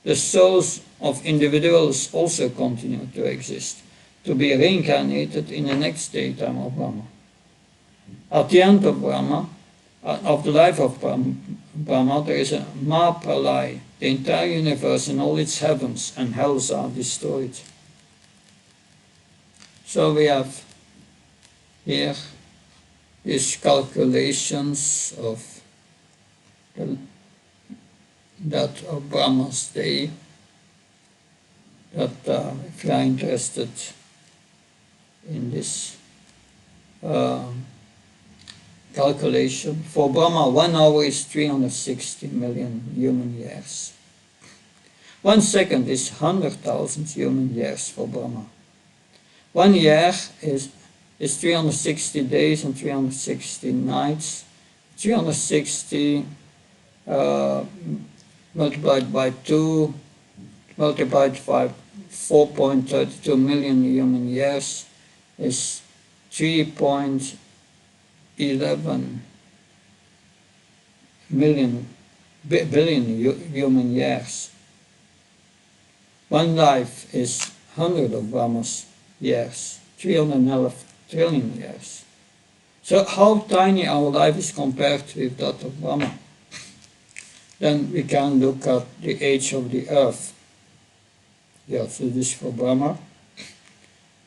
The souls of individuals also continue to exist, to be reincarnated in the next daytime of Brahma. At the end of Brahma, of the life of Brahma, there is a Mahapralaya. The entire universe and all its heavens and hells are destroyed. So we have here these calculations of Brahma's day, that if you are interested in this calculation, for Brahma 1 hour is 360 million human years. 1 second is 100,000 human years for Brahma. 1 year is 360 days and 360 nights. 360 multiplied by 2 multiplied by 4.32 million human years is 3.11 billion human years. One life is 100 of Brahma's years, 311 trillion years. So how tiny our life is compared with that of Brahma. Then we can look at the age of the earth. Yeah, so this is for Brahma.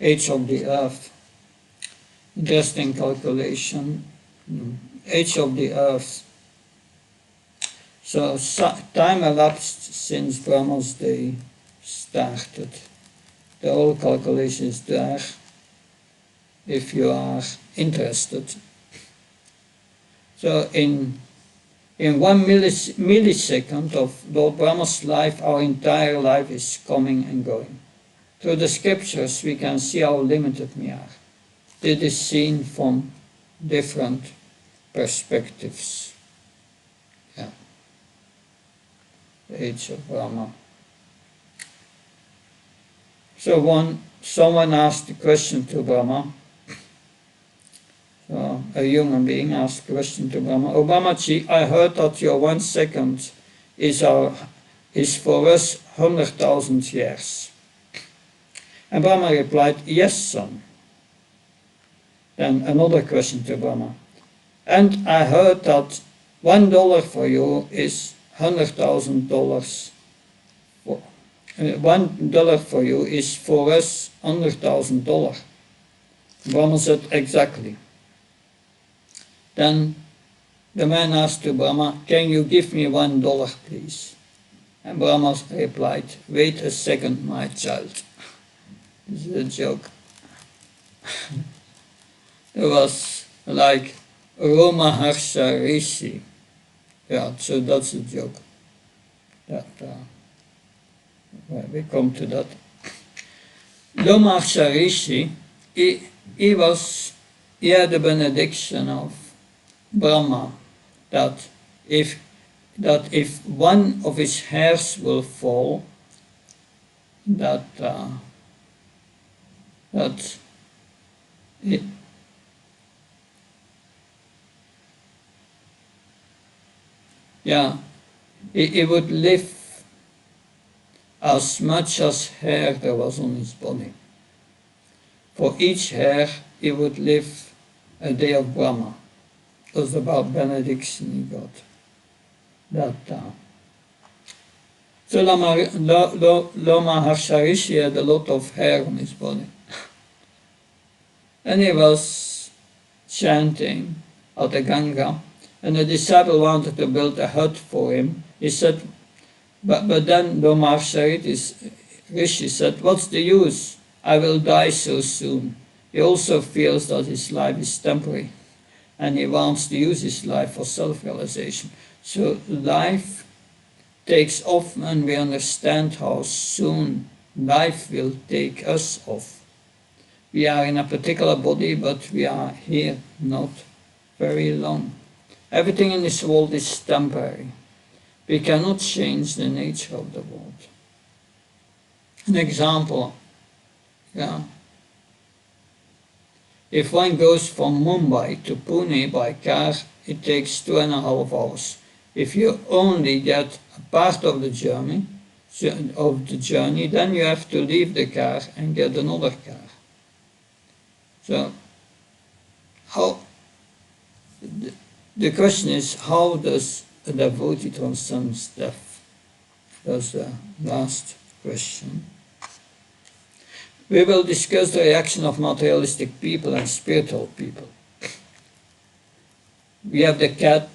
Age of the earth. Interesting calculation. Age of the earth. So time elapsed since Brahma's day started. The whole calculation is there if you are interested. So in 1 millisecond of Lord Brahma's life, our entire life is coming and going. Through the scriptures we can see how limited we are. It is seen from different perspectives. Yeah. The age of Brahma. So someone asked a question to Brahma. So a human being asked a question to Brahma. Oh Brahmaji, I heard that your 1 second is for us 100,000 years. And Brahma replied, yes, son. Then another question to Brahma. And I heard that $1 for you is $100,000. $1 for you is for us $100,000. Brahma said, exactly. Then the man asked to Brahma, can you give me $1, please? And Brahma replied, wait a second, my child. This is a joke. It was like Roma Harsha Rishi. Yeah, so that's a joke. That, we come to that. Roma Harsha Rishi, he had the benediction of Brahma that if one of his hairs will fall, it would live as much as hair there was on his body. For each hair, he would live a day of Brahma. It was about benediction he got that time. So Loma Harsharishi had a lot of hair on his body. And he was chanting at the Ganga, and the disciple wanted to build a hut for him. He said, but then Loma Harsharishi said, what's the use? I will die so soon. He also feels that his life is temporary, and he wants to use his life for self-realization. So life takes off, and we understand how soon life will take us off. We are in a particular body, but we are here not very long. Everything in this world is temporary. We cannot change the nature of the world. An example, if one goes from Mumbai to Pune by car, it takes 2.5 hours. If you only get a part of the journey, then you have to leave the car and get another car. So, the question is, how does a devotee transcend death? That's the last question. We will discuss the reaction of materialistic people and spiritual people. We have the cat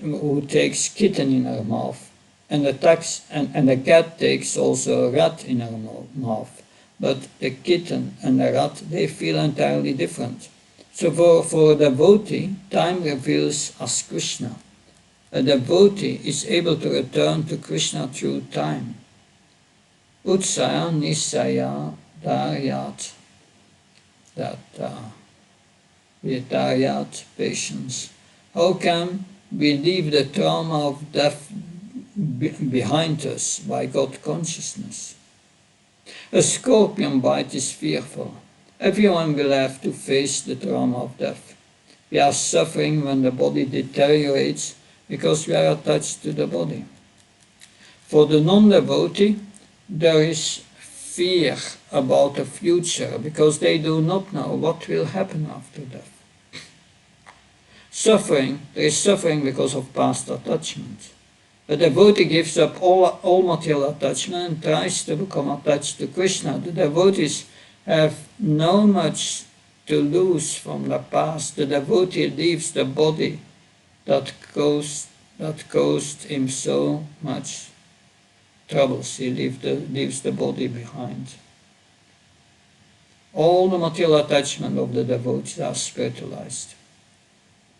who takes kitten in her mouth, and the cat takes also a rat in her mouth. But the kitten and the rat, they feel entirely different. So for a devotee, time reveals as Krishna. a devotee is able to return to Krishna through time. Utsaya nisaya daryat, with daryat, patience. How can we leave the trauma of death behind us by God consciousness? A scorpion bite is fearful. Everyone will have to face the trauma of death. We are suffering when the body deteriorates because we are attached to the body. For the non-devotee, there is fear about the future because they do not know what will happen after death. There is suffering because of past attachment. A devotee gives up all material attachment and tries to become attached to Krishna. The devotees have no much to lose from the past. The devotee leaves the body that caused him so much troubles. He leaves the body behind. All the material attachment of the devotees are spiritualized.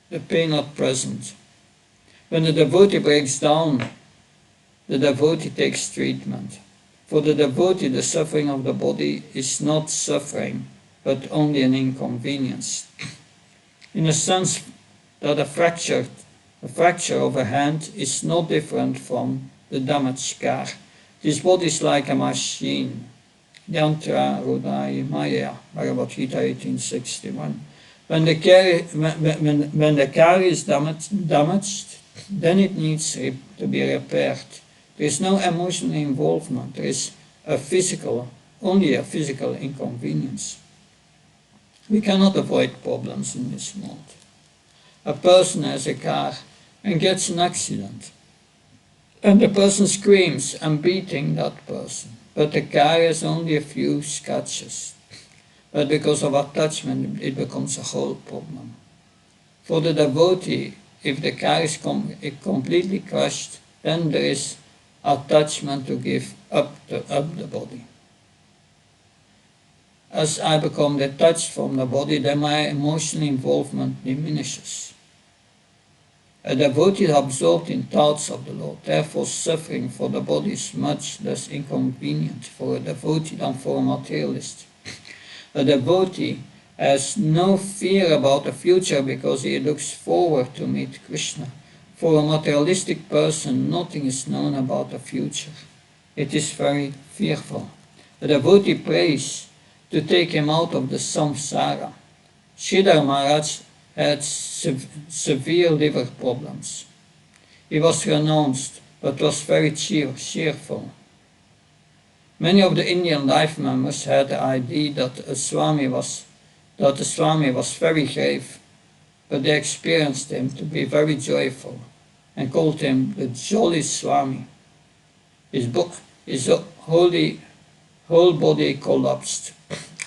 The pain not present. When the devotee breaks down, the devotee takes treatment. For the devotee, the suffering of the body is not suffering, but only an inconvenience. In a sense that a fracture of a hand is no different from the damaged car. This body is like a machine. Yantra Rodai Maya, Bhagavad Gita 1861. When the car is damaged, then it needs to be repaired. There is no emotional involvement. There is only a physical inconvenience. We cannot avoid problems in this world. A person has a car and gets an accident. And the person screams, "I'm beating that person." But the car has only a few scratches. But because of attachment, it becomes a whole problem. For the devotee, if the car is completely crushed, then there is attachment to give up the body. As I become detached from the body, then my emotional involvement diminishes. A devotee is absorbed in thoughts of the Lord, therefore suffering for the body is much less inconvenient for a devotee than for a materialist. A devotee has no fear about the future because he looks forward to meet Krishna. For a materialistic person, nothing is known about the future. It is very fearful. A devotee prays to take him out of the samsara. Sridhar Maharaj had severe liver problems. He was renounced, but was very cheerful. Many of the Indian life members had the idea that the Swami was very grave, but they experienced him to be very joyful and called him the Jolly Swami. His whole body collapsed.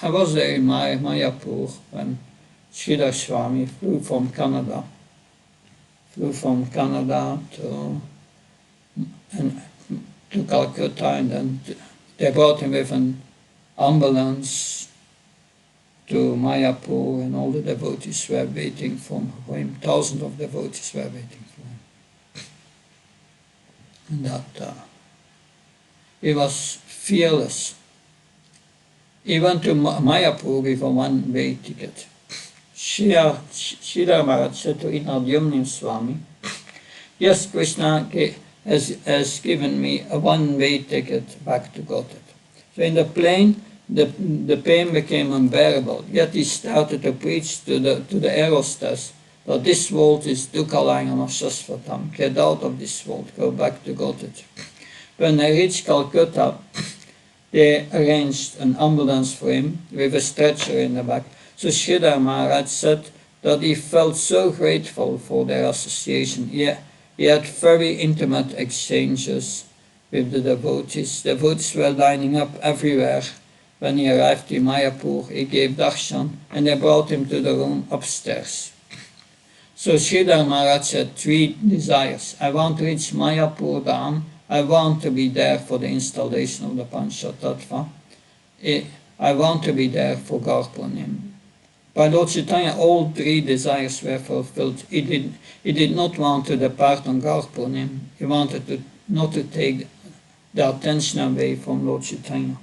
I was there in Mayapur when Sridhar Swami flew from Canada to Calcutta, and then they brought him with an ambulance to Mayapur, and all the devotees were waiting for him. Thousands of devotees were waiting for him. And that he was fearless. He went to Mayapur with a one-way ticket. Sridhar Maharaj said to Inadyumni Swami, "Yes, Krishna has given me a one-way ticket back to Godhead." So in the plane, the pain became unbearable. Yet he started to preach to the air hostess that this world is Dukhalayana Shasvatam. Get out of this world, go back to Godhead. When I reached Calcutta, they arranged an ambulance for him with a stretcher in the back. So Sridhar Maharaj said that he felt so grateful for their association. He had very intimate exchanges with the devotees. Devotees were lining up everywhere. When he arrived in Mayapur, he gave darshan and they brought him to the room upstairs. So Sridhar Maharaj had three desires. I want to reach Mayapur Dham. I want to be there for the installation of the Panchatattva. I want to be there for Gaur Punim. by Lord Chaitanya, all three desires were fulfilled. He did not want to depart on Garpunim. He wanted not to take the attention away from Lord Chaitanya.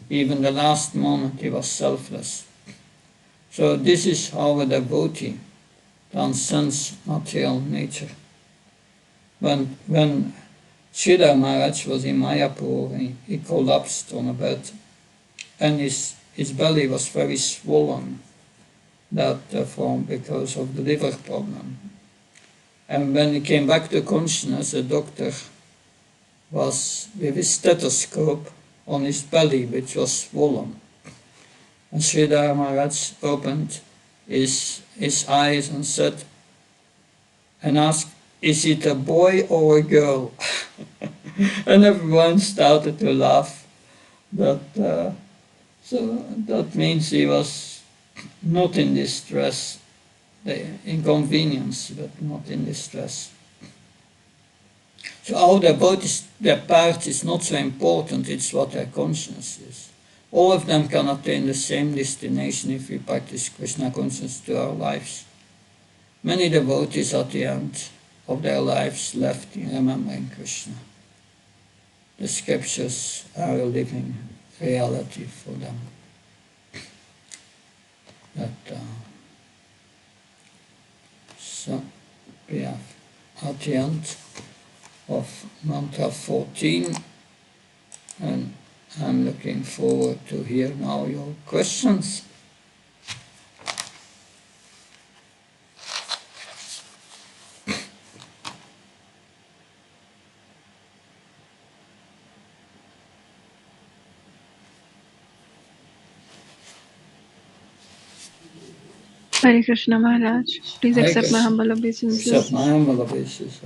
Even the last moment he was selfless. So this is how a devotee transcends material nature. When Sridhar Maharaj was in Mayapur, he collapsed on a bed, and his belly was very swollen, because of the liver problem. And when he came back to consciousness, the doctor was with his stethoscope on his belly, which was swollen. And Sridhar Maharaj opened his eyes and said, and asked, "Is it a boy or a girl?" And everyone started to laugh. So that means he was not in distress, the inconvenience, but not in distress. So how their path is not so important, it's what their consciousness is. All of them can attain the same destination if we practice Krishna consciousness to our lives. Many devotees at the end of their lives left in remembering Krishna. The scriptures are a living reality for them. So we have at the end of mantra 14, and I'm looking forward to hear now your questions. Hare Krishna Maharaj. Please Hare accept my Krishna. humble obeisances. Accept my humble obeisances.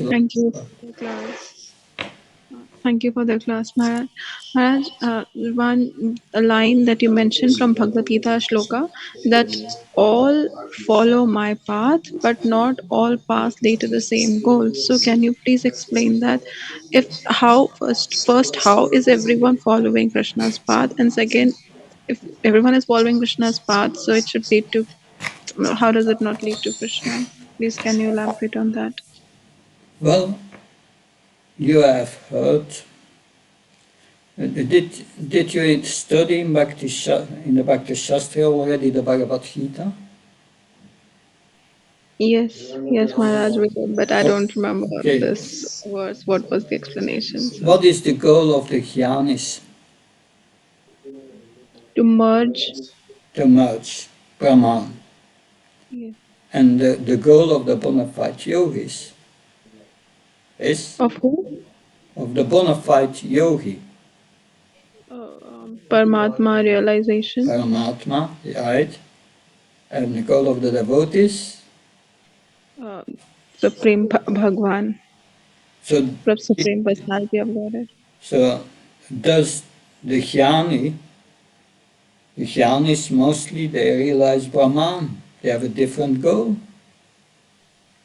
Thank you for the class. Thank you for the class, Maharaj. Maharaj, a line that you mentioned from Bhagavad Gita shloka, that all follow my path, but not all paths lead to the same goal. So can you please explain that? First, how is everyone following Krishna's path? And second, if everyone is following Krishna's path, so it should lead to, how does it not lead to Krishna? Please, can you elaborate on that? Well, you have heard. Did you study in the Bhakti Shastra already the Bhagavad Gita? Yes, Maharaj, we did, but I don't remember Okay. this verse. What was the explanation? So, What is the goal of the Jnanis? to merge. To merge Brahman. Yes. And the goal of the bona fide yogis is? Of who? Of the bona fide yogi. Paramatma realization. Paramatma, right? And the goal of the devotees? Supreme Bhagwan. So, Supreme Personality of Godhead. So does the Jnanis mostly, they realize Brahman. They have a different goal.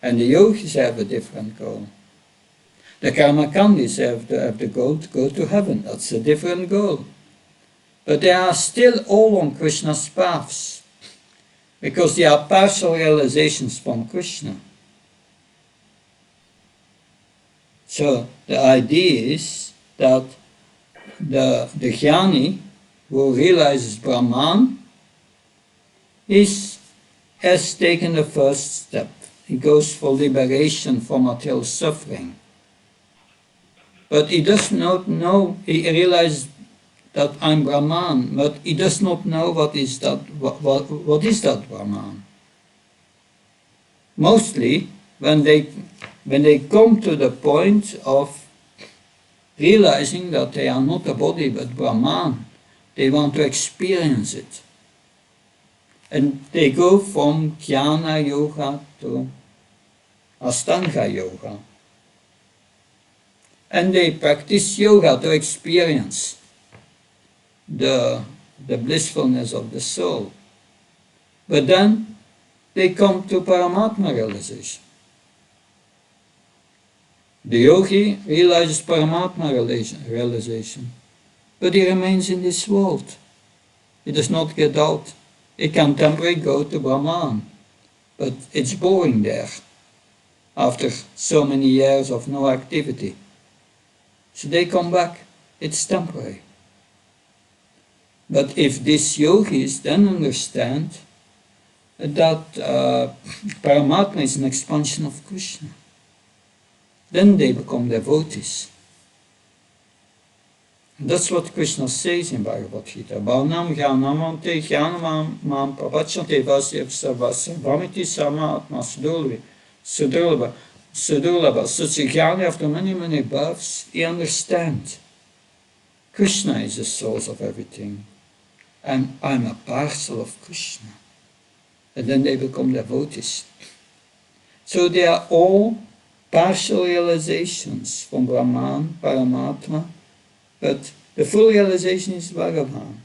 And the yogis have a different goal. The Karmakandis have the goal to go to heaven. That's a different goal. But they are still all on Krishna's paths, because they are partial realizations from Krishna. So the idea is that the Jnani who realizes Brahman has taken the first step. He goes for liberation from material suffering. But he does not know, he realizes that I'm Brahman, but he does not know what is that Brahman. Mostly, when they come to the point of realizing that they are not a body but Brahman, they want to experience it. And they go from Jnana Yoga to Astanga Yoga. And they practice yoga to experience the blissfulness of the soul. But then they come to Paramatma realization. The yogi realizes Paramatma realization, but he remains in this world. He does not get out. It can temporarily go to Brahman, but it's boring there after so many years of no activity. So they come back, it's temporary. But if these yogis then understand that Paramatma is an expansion of Krishna, then they become devotees. And that's what Krishna says in Bhagavad Gita. Bhavanam jnanamante jnanamam mam pravachante vasyev sarvasarvamiti samatma sudurlabha. Such a jnani, after many, many births, he understands Krishna is the source of everything. And I'm a parcel of Krishna. And then they become devotees. So they are all partial realizations from Brahman, Paramatma, but the full realization is Bhagavan.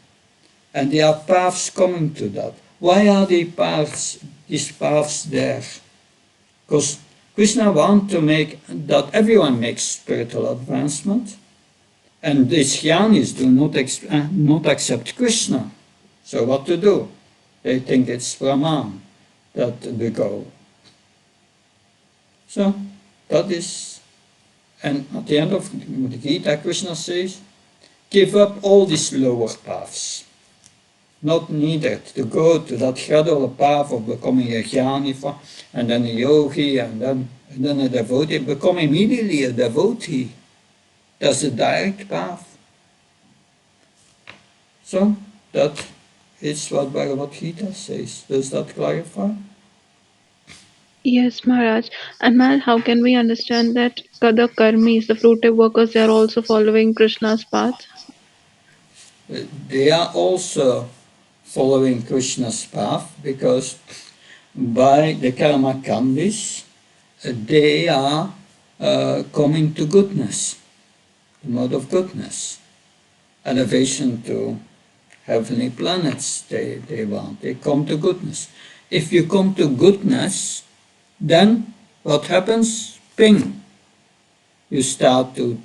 And there are paths coming to that. Why are these paths there? Because Krishna wants to make that everyone makes spiritual advancement, and these jnanis do not accept Krishna. So what to do? They think it's Brahman that the goal. So that is, and at the end of the Gita, Krishna says, give up all these lower paths. Not needed to go to that gradual path of becoming a jnani, and then a yogi, and then a devotee. Become immediately a devotee. That's a direct path. So that is what Bhagavad Gita says. Does that clarify? Yes, Maharaj. And Maharaj, how can we understand that the karmis, the fruitive workers, they are also following Krishna's path? They are also following Krishna's path because by the karma kandis, they are coming to goodness, the mode of goodness, elevation to heavenly planets they want. They come to goodness. If you come to goodness, then what happens? Ping. You start to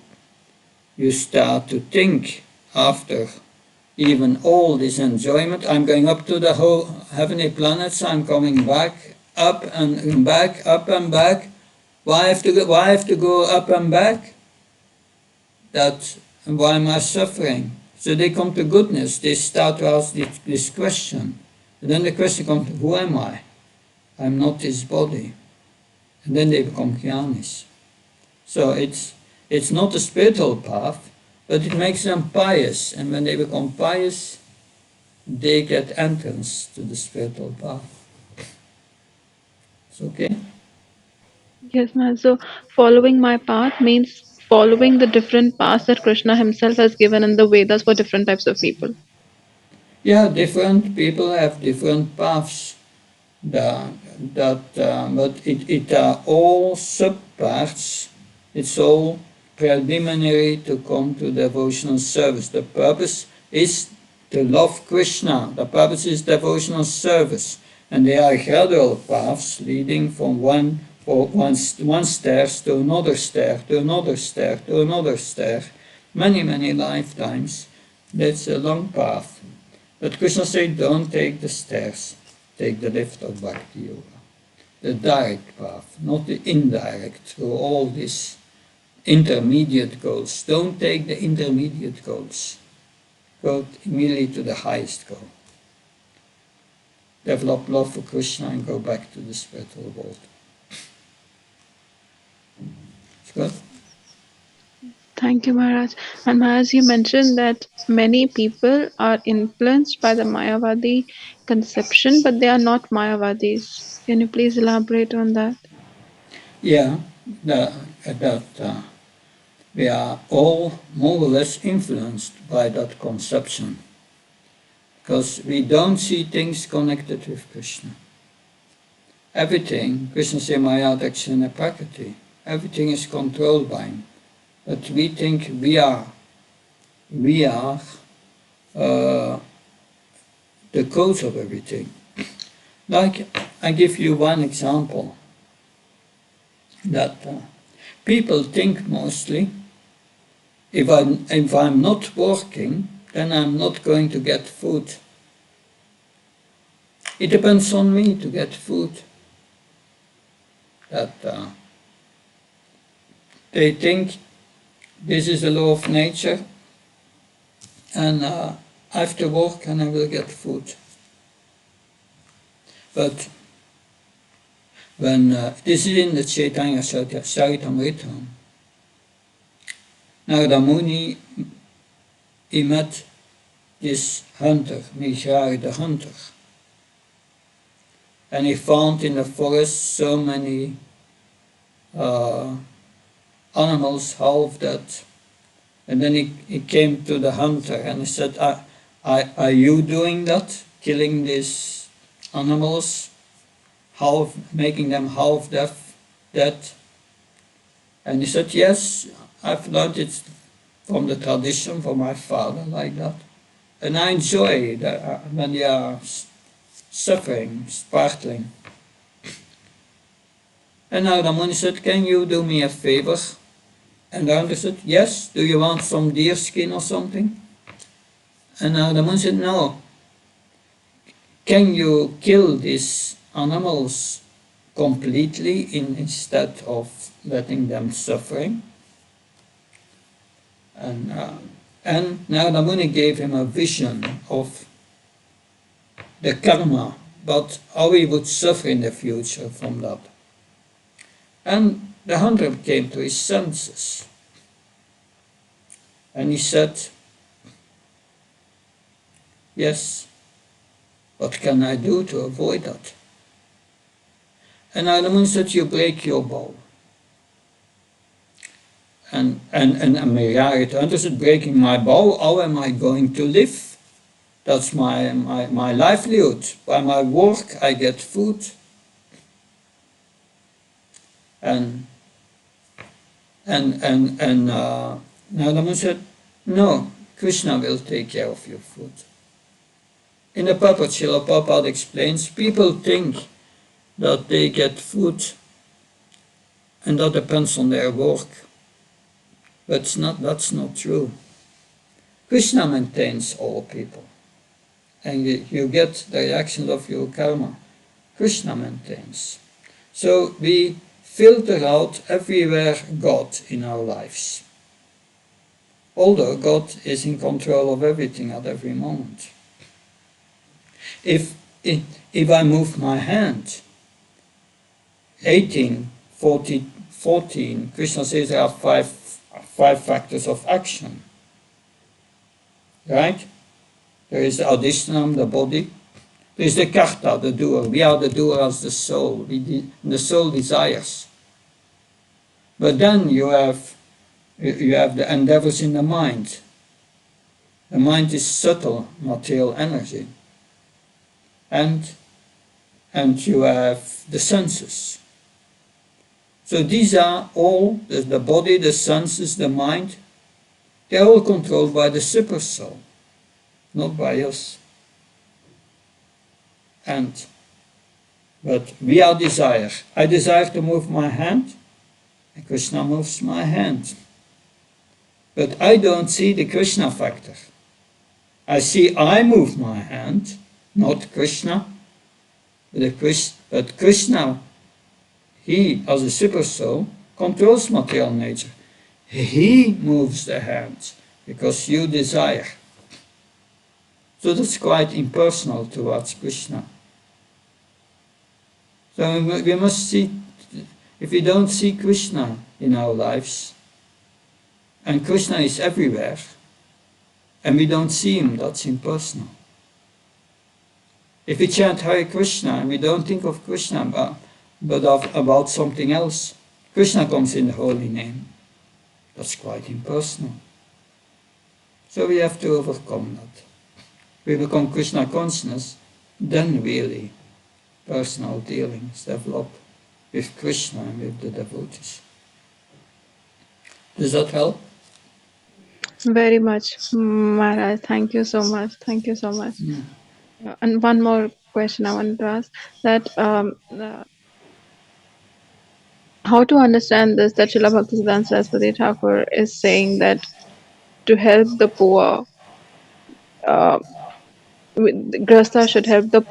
think after even all this enjoyment. I'm going up to the whole heavenly planets. I'm coming back, up and back, up and back. Why have to go up and back? And why am I suffering? So they come to goodness. They start to ask this question. And then the question comes, who am I? I'm not this body. And then they become jnanis. So it's not a spiritual path, but it makes them pious. And when they become pious, they get entrance to the spiritual path. It's okay? Yes, Maharaj. So following my path means following the different paths that Krishna himself has given in the Vedas for different types of people. Yeah, different people have different paths. But it are all subparts. It's all preliminary to come to devotional service. The purpose is to love Krishna. The purpose is devotional service. And they are gradual paths leading from one stair to another stair, to another stair, to another stair. Many, many lifetimes. That's a long path. But Krishna said, don't take the stairs. Take the lift of Bhakti Yoga. The direct path, not the indirect, through all these intermediate goals. Don't take the intermediate goals. Go immediately to the highest goal. Develop love for Krishna and go back to the spiritual world. It's good? Thank you, Maharaj. And Maharaj, you mentioned that many people are influenced by the Mayavadi conception, but they are not Mayavadis. Can you please elaborate on that? Yeah, we are all more or less influenced by that conception. Because we don't see things connected with Krishna. Everything, Krishna says, Maya Dakshina Prakriti, everything is controlled by him. But we think we are the cause of everything. Like, I give you one example, that people think mostly, if I'm not working, then I'm not going to get food. It depends on me to get food. That they think this is the law of nature, and I have to work and I will get food. But when this is in the Chaitanya Charitamrita, Narada Muni, he met this hunter, Mrigadhara the hunter, and he found in the forest so many animals, half dead. And then he came to the hunter and he said, are you doing that? Killing these animals, making them half dead? And he said, yes, I've learned it from the tradition, from my father, like that. And I enjoy that when they are suffering, sparkling. And Narada Muni said, can you do me a favor? And the hunter said, yes, do you want some deer skin or something? And Narada Muni said, no. Can you kill these animals completely instead of letting them suffering? And Narada Muni gave him a vision of the karma, but how he would suffer in the future from that. And the hunter came to his senses. And he said, yes, what can I do to avoid that? And Narada Muni said, you break your bow. And Mrigadhara the hunter said, breaking my bow, how am I going to live? That's my livelihood. By my work I get food. And Narada Muni said, no, Krishna will take care of your food. In the Prabhupada, Srila Prabhupada explains, people think that they get food and that depends on their work. But that's not true. Krishna maintains all people. And you get the reactions of your karma. Krishna maintains. So we filter out everywhere God in our lives. Although God is in control of everything at every moment. If I move my hand, 14, Krishna says there are five factors of action. Right? There is the adhisthana, the body. There is the karta, the doer. We are the doer as the soul. The soul desires. But then you have the endeavors in the mind. The mind is subtle material energy. And you have the senses. So these are all, the body, the senses, the mind, they are all controlled by the super soul, not by us. But we are desire. I desire to move my hand, and Krishna moves my hand. But I don't see the Krishna factor. I see I move my hand, not Krishna. But Krishna, he, as a super soul, controls material nature. He moves the hand because you desire. So that's quite impersonal towards Krishna. So we must see, if we don't see Krishna in our lives, and Krishna is everywhere, and we don't see him, that's impersonal. If we chant Hare Krishna and we don't think of Krishna but about something else, Krishna comes in the holy name. That's quite impersonal. So we have to overcome that. We become Krishna consciousness, then really personal dealings develop with Krishna and with the devotees. Does that help? Very much, Maharaj. Thank you so much. Thank you so much. And one more question I wanted to ask, that how to understand this, that Srila Bhaktisiddhanta Saraswati Thakur is saying that to help the poor, Grasta should help the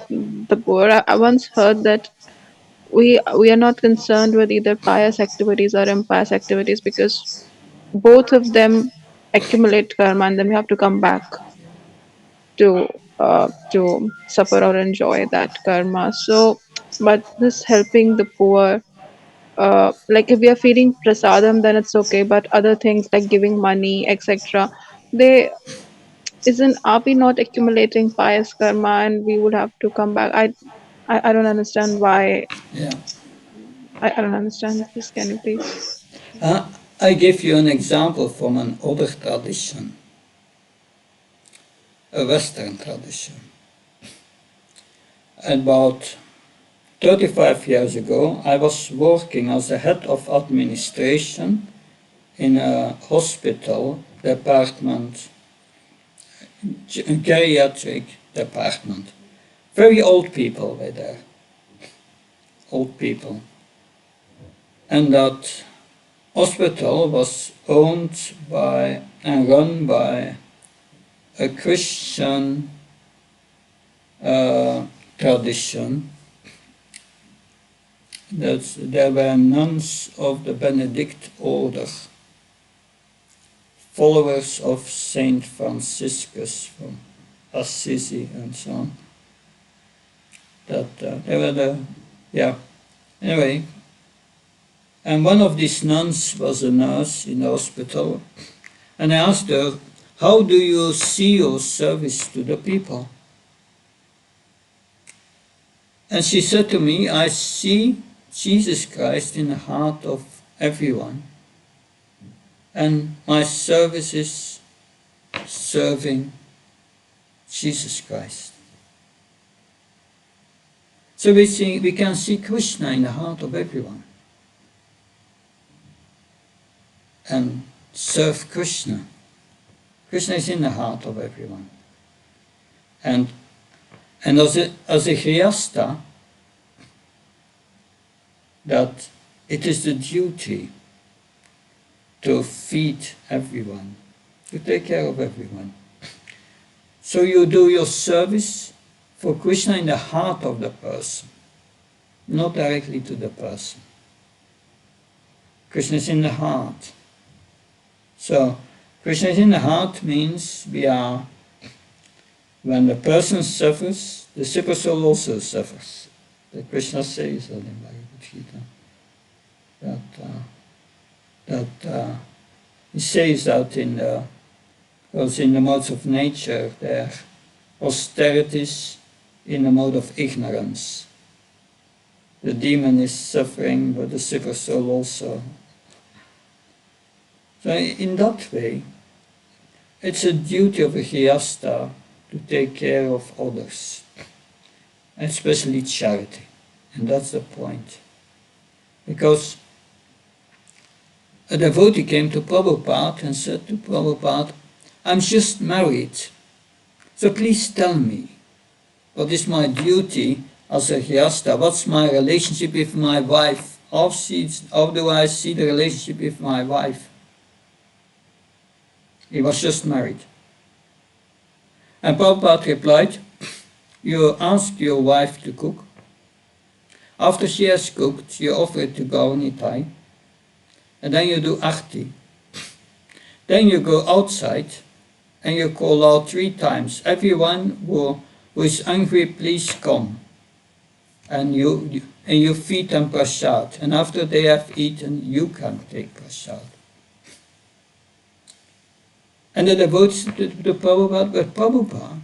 poor. I once heard that we are not concerned with either pious activities or impious activities because both of them accumulate karma and then we have to come back to suffer or enjoy that karma. So, but this helping the poor, like if we are feeding prasadam, then it's okay. But other things like giving money, etc., they isn't are we not accumulating pious karma and we would have to come back? I don't understand why. Yeah. I don't understand this. Can you please? I give you an example from an older tradition, a Western tradition. About 35 years ago, I was working as a head of administration in a hospital department, geriatric department. Very old people were there, old people. And that hospital was owned by and run by a Christian tradition. There were nuns of the Benedict order, followers of Saint Franciscus from Assisi and so on. They were anyway. And one of these nuns was a nurse in the hospital, and I asked her, "How do you see your service to the people?" And she said to me, "I see Jesus Christ in the heart of everyone, and my service is serving Jesus Christ." So we can see Krishna in the heart of everyone and serve Krishna. Krishna is in the heart of everyone. And as a Grihastha, that it is the duty to feed everyone, to take care of everyone. So you do your service for Krishna in the heart of the person, not directly to the person. Krishna is in the heart. So Krishna is in the heart means when the person suffers, the super soul also suffers. That Krishna says that in Bhagavad Gita. That he says that also in the modes of nature there are austerities in the mode of ignorance. The demon is suffering, but the super soul also. So in that way, it's a duty of a Grihastha to take care of others, especially charity. And that's the point. Because a devotee came to Prabhupada and said to Prabhupada, "I'm just married, so please tell me, what is my duty as a Grihastha? What's my relationship with my wife? How do I see the relationship with my wife?" He was just married. And Prabhupada replied, "You ask your wife to cook. After she has cooked, you offer it to Gaur Nitai, and then you do Arti. Then you go outside and you call out 3 times, 'Everyone who is hungry, please come.' And you feed them prasad. And after they have eaten, you can take prasad." And the devotees to Prabhupada, but Prabhupada,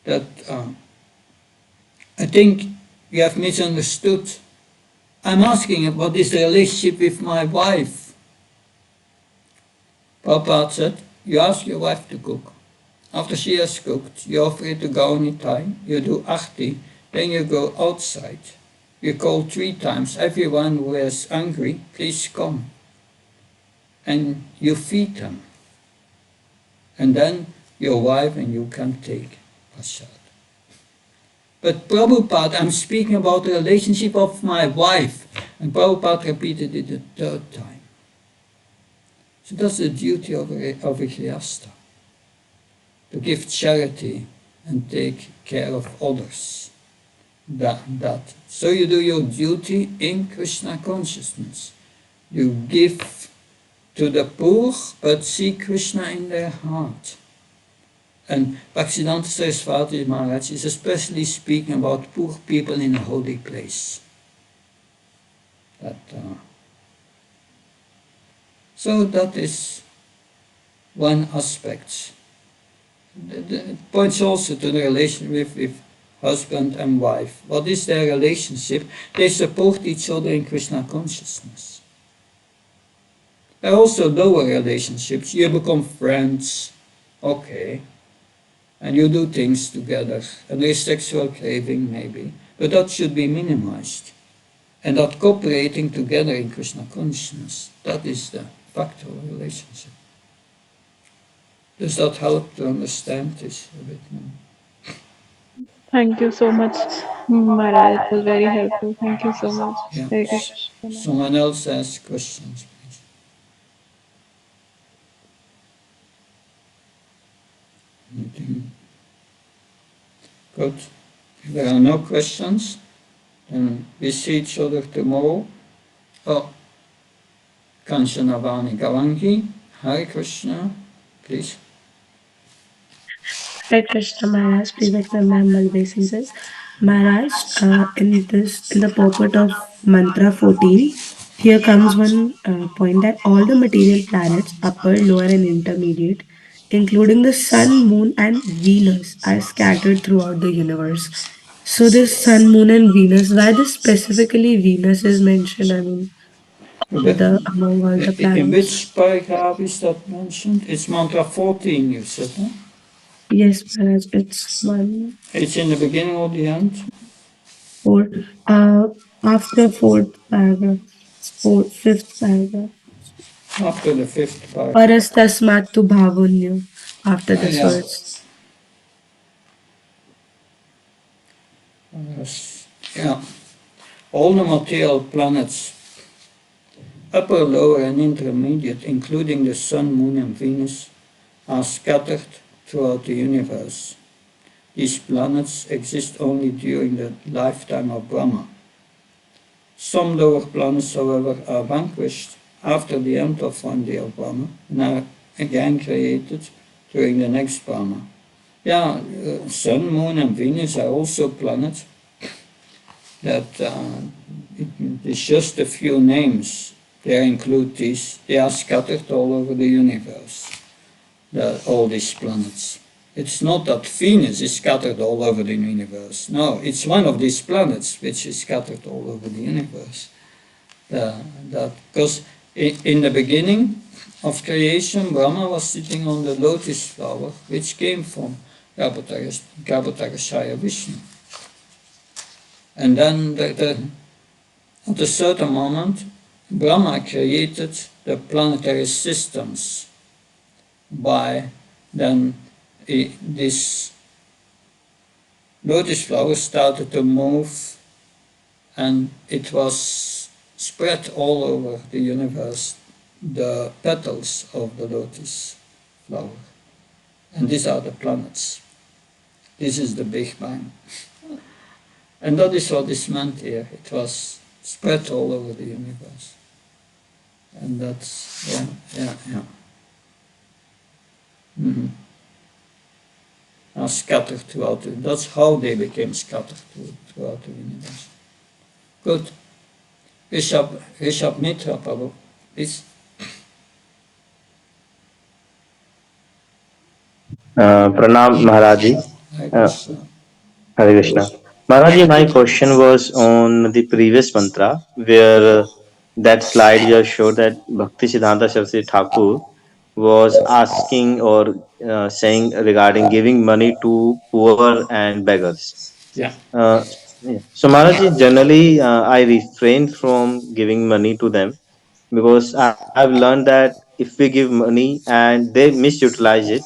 that I think you have misunderstood. I'm asking what is the relationship with my wife? Prabhupada said, you ask your wife to cook. After she has cooked, you offer it to Gaur Nitai, you do Arti, then you go outside. You call 3 times, "Everyone who is hungry, please come." And you feed them. And then your wife and you can take prasad. But Prabhupada, I'm speaking about the relationship of my wife. And Prabhupada repeated it the 3rd time. So that's the duty of a Grihastha. to give charity and take care of others. That. So you do your duty in Krishna consciousness. You give to the poor, but see Krishna in their heart. And Bhaktivedanta Saraswati Maharaj is especially speaking about poor people in a holy place. So that is one aspect. It points also to the relationship with husband and wife. What is their relationship? They support each other in Krishna consciousness. There are also lower relationships. You become friends, okay, and you do things together, and there is sexual craving maybe, but that should be minimized. And that cooperating together in Krishna consciousness, that is the factual relationship. Does that help to understand this a bit more? Thank you so much, Maharaj. It was very helpful. Thank you so much. Yeah. Hare Krishna. Someone else ask questions, please. Anything? Good. If there are no questions, then we see each other tomorrow. Oh, Kanchanavani Gavangi, Hare Krishna, please. Hare Krishna Maharaj, please accept my humble obeisances. Maharaj, in the purport of mantra 14, here comes one point that all the material planets, upper, lower, and intermediate, including the sun, moon, and Venus, are scattered throughout the universe. So this sun, moon, and Venus, why this specifically Venus is mentioned? I mean, among all the In planets. which paragraph is that mentioned? It's mantra 14, you said, huh? Yes, Maharaj, it's one. It's in the beginning or the end? Four, after fourth paragraph, fifth paragraph. After the fifth paragraph. Parastasmat tu bhavunyo. After this Yeah. words. Yes. Yeah. All the material planets, upper, lower, and intermediate, including the Sun, Moon, and Venus, are scattered throughout the universe. These planets exist only during the lifetime of Brahma. Some lower planets, however, are vanquished after the end of one day of Brahma and are again created during the next Brahma. Yeah, Sun, Moon, and Venus are also planets that it's just a few names. They include these. They are scattered all over the universe, all these planets. It's not that Venus is scattered all over the universe. No, it's one of these planets which is scattered all over the universe. Because in the beginning of creation, Brahma was sitting on the lotus flower, which came from Garbhodagasaya Vishnu. And then at a certain moment, Brahma created the planetary systems by then this lotus flower started to move and it was spread all over the universe, the petals of the lotus flower. And these are the planets. This is the Big Bang. And that is what is meant here. It was spread all over the universe. And that's, yeah. Mm-hmm. Are scattered throughout that's how they became scattered throughout the universe. Good. Rishabh Mitra, Prabhu, please. Pranam Maharaji. Hare Krishna. Hare Krishna. Maharaji, my question was on the previous mantra where that slide just showed that Bhakti Siddhanta Saraswati Thakur was asking or saying regarding giving money to poor and beggars. Yeah. Yeah. So Maharaji, generally I refrain from giving money to them because I've learned that if we give money and they misutilize it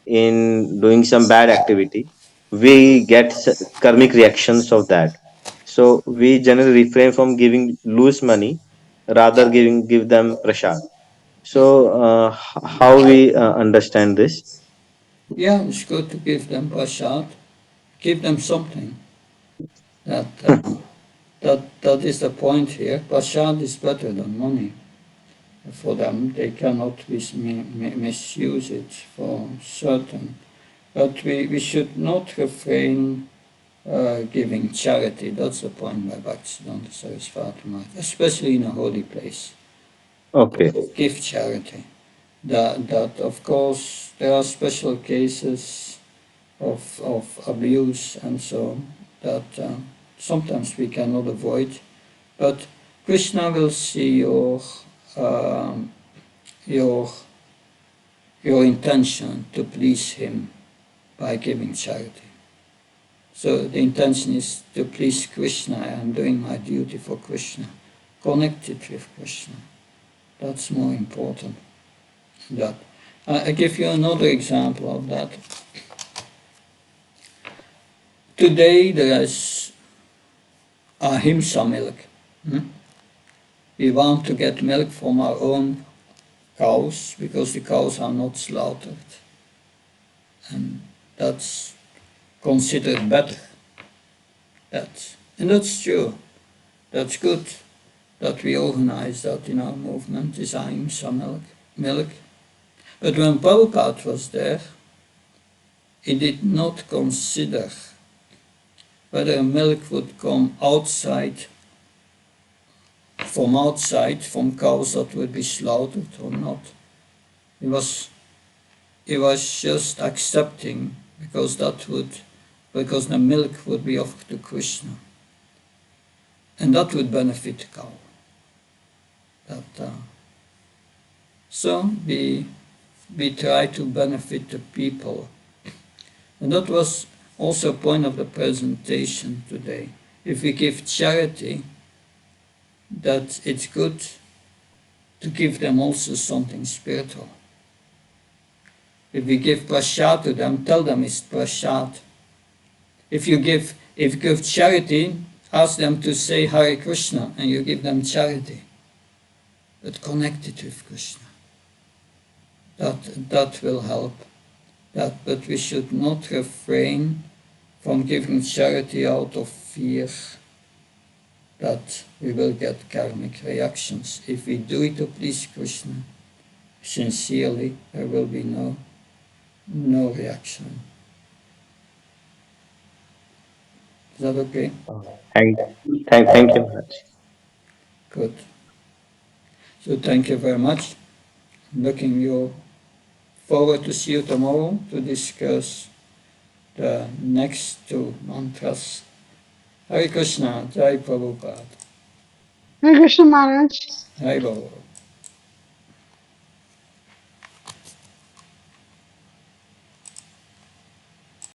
in doing some bad activity, we get karmic reactions of that. So we generally refrain from giving loose money, rather give them prasad. So how we understand this? Yeah, it's good to give them prasad, give them something. That that is the point here. Prasad is better than money for them. They cannot misuse it for certain. But we should not refrain giving charity. That's the point by Bhaktivedanta Saraswati Maharaj, especially in a holy place. Okay. Give charity. That of course there are special cases of abuse and so on that sometimes we cannot avoid, but Krishna will see um, your your intention to please him by giving charity. So the intention is to please Krishna. I am doing my duty for Krishna, connected with Krishna. That's more important. That I give you another example of that. Today there is ahimsa milk. We want to get milk from our own cows because the cows are not slaughtered, and that's considered better. And that's true. That's good that we organize that in our movement, is ahimsa milk. But when Prabhupada was there, he did not consider whether milk would come outside, from cows that would be slaughtered or not. He was just accepting because the milk would be offered to Krishna, and that would benefit the cow. So we try to benefit the people, and that was also a point of the presentation today. If we give charity, that it's good to give them also something spiritual. If we give prasad to them, tell them it's prasad. If you give charity, ask them to say Hare Krishna, and you give them charity, but connected with Krishna. That will help. But we should not refrain from giving charity out of fear that we will get karmic reactions. If we do it to please Krishna sincerely, there will be no reaction. Is that okay? Thank you, Maharaj. Good. So thank you very much. Looking forward to see you tomorrow to discuss the next two mantras. Hare Krishna, Jai Prabhupada, Hare Krishna Maharaj. Hare Baba.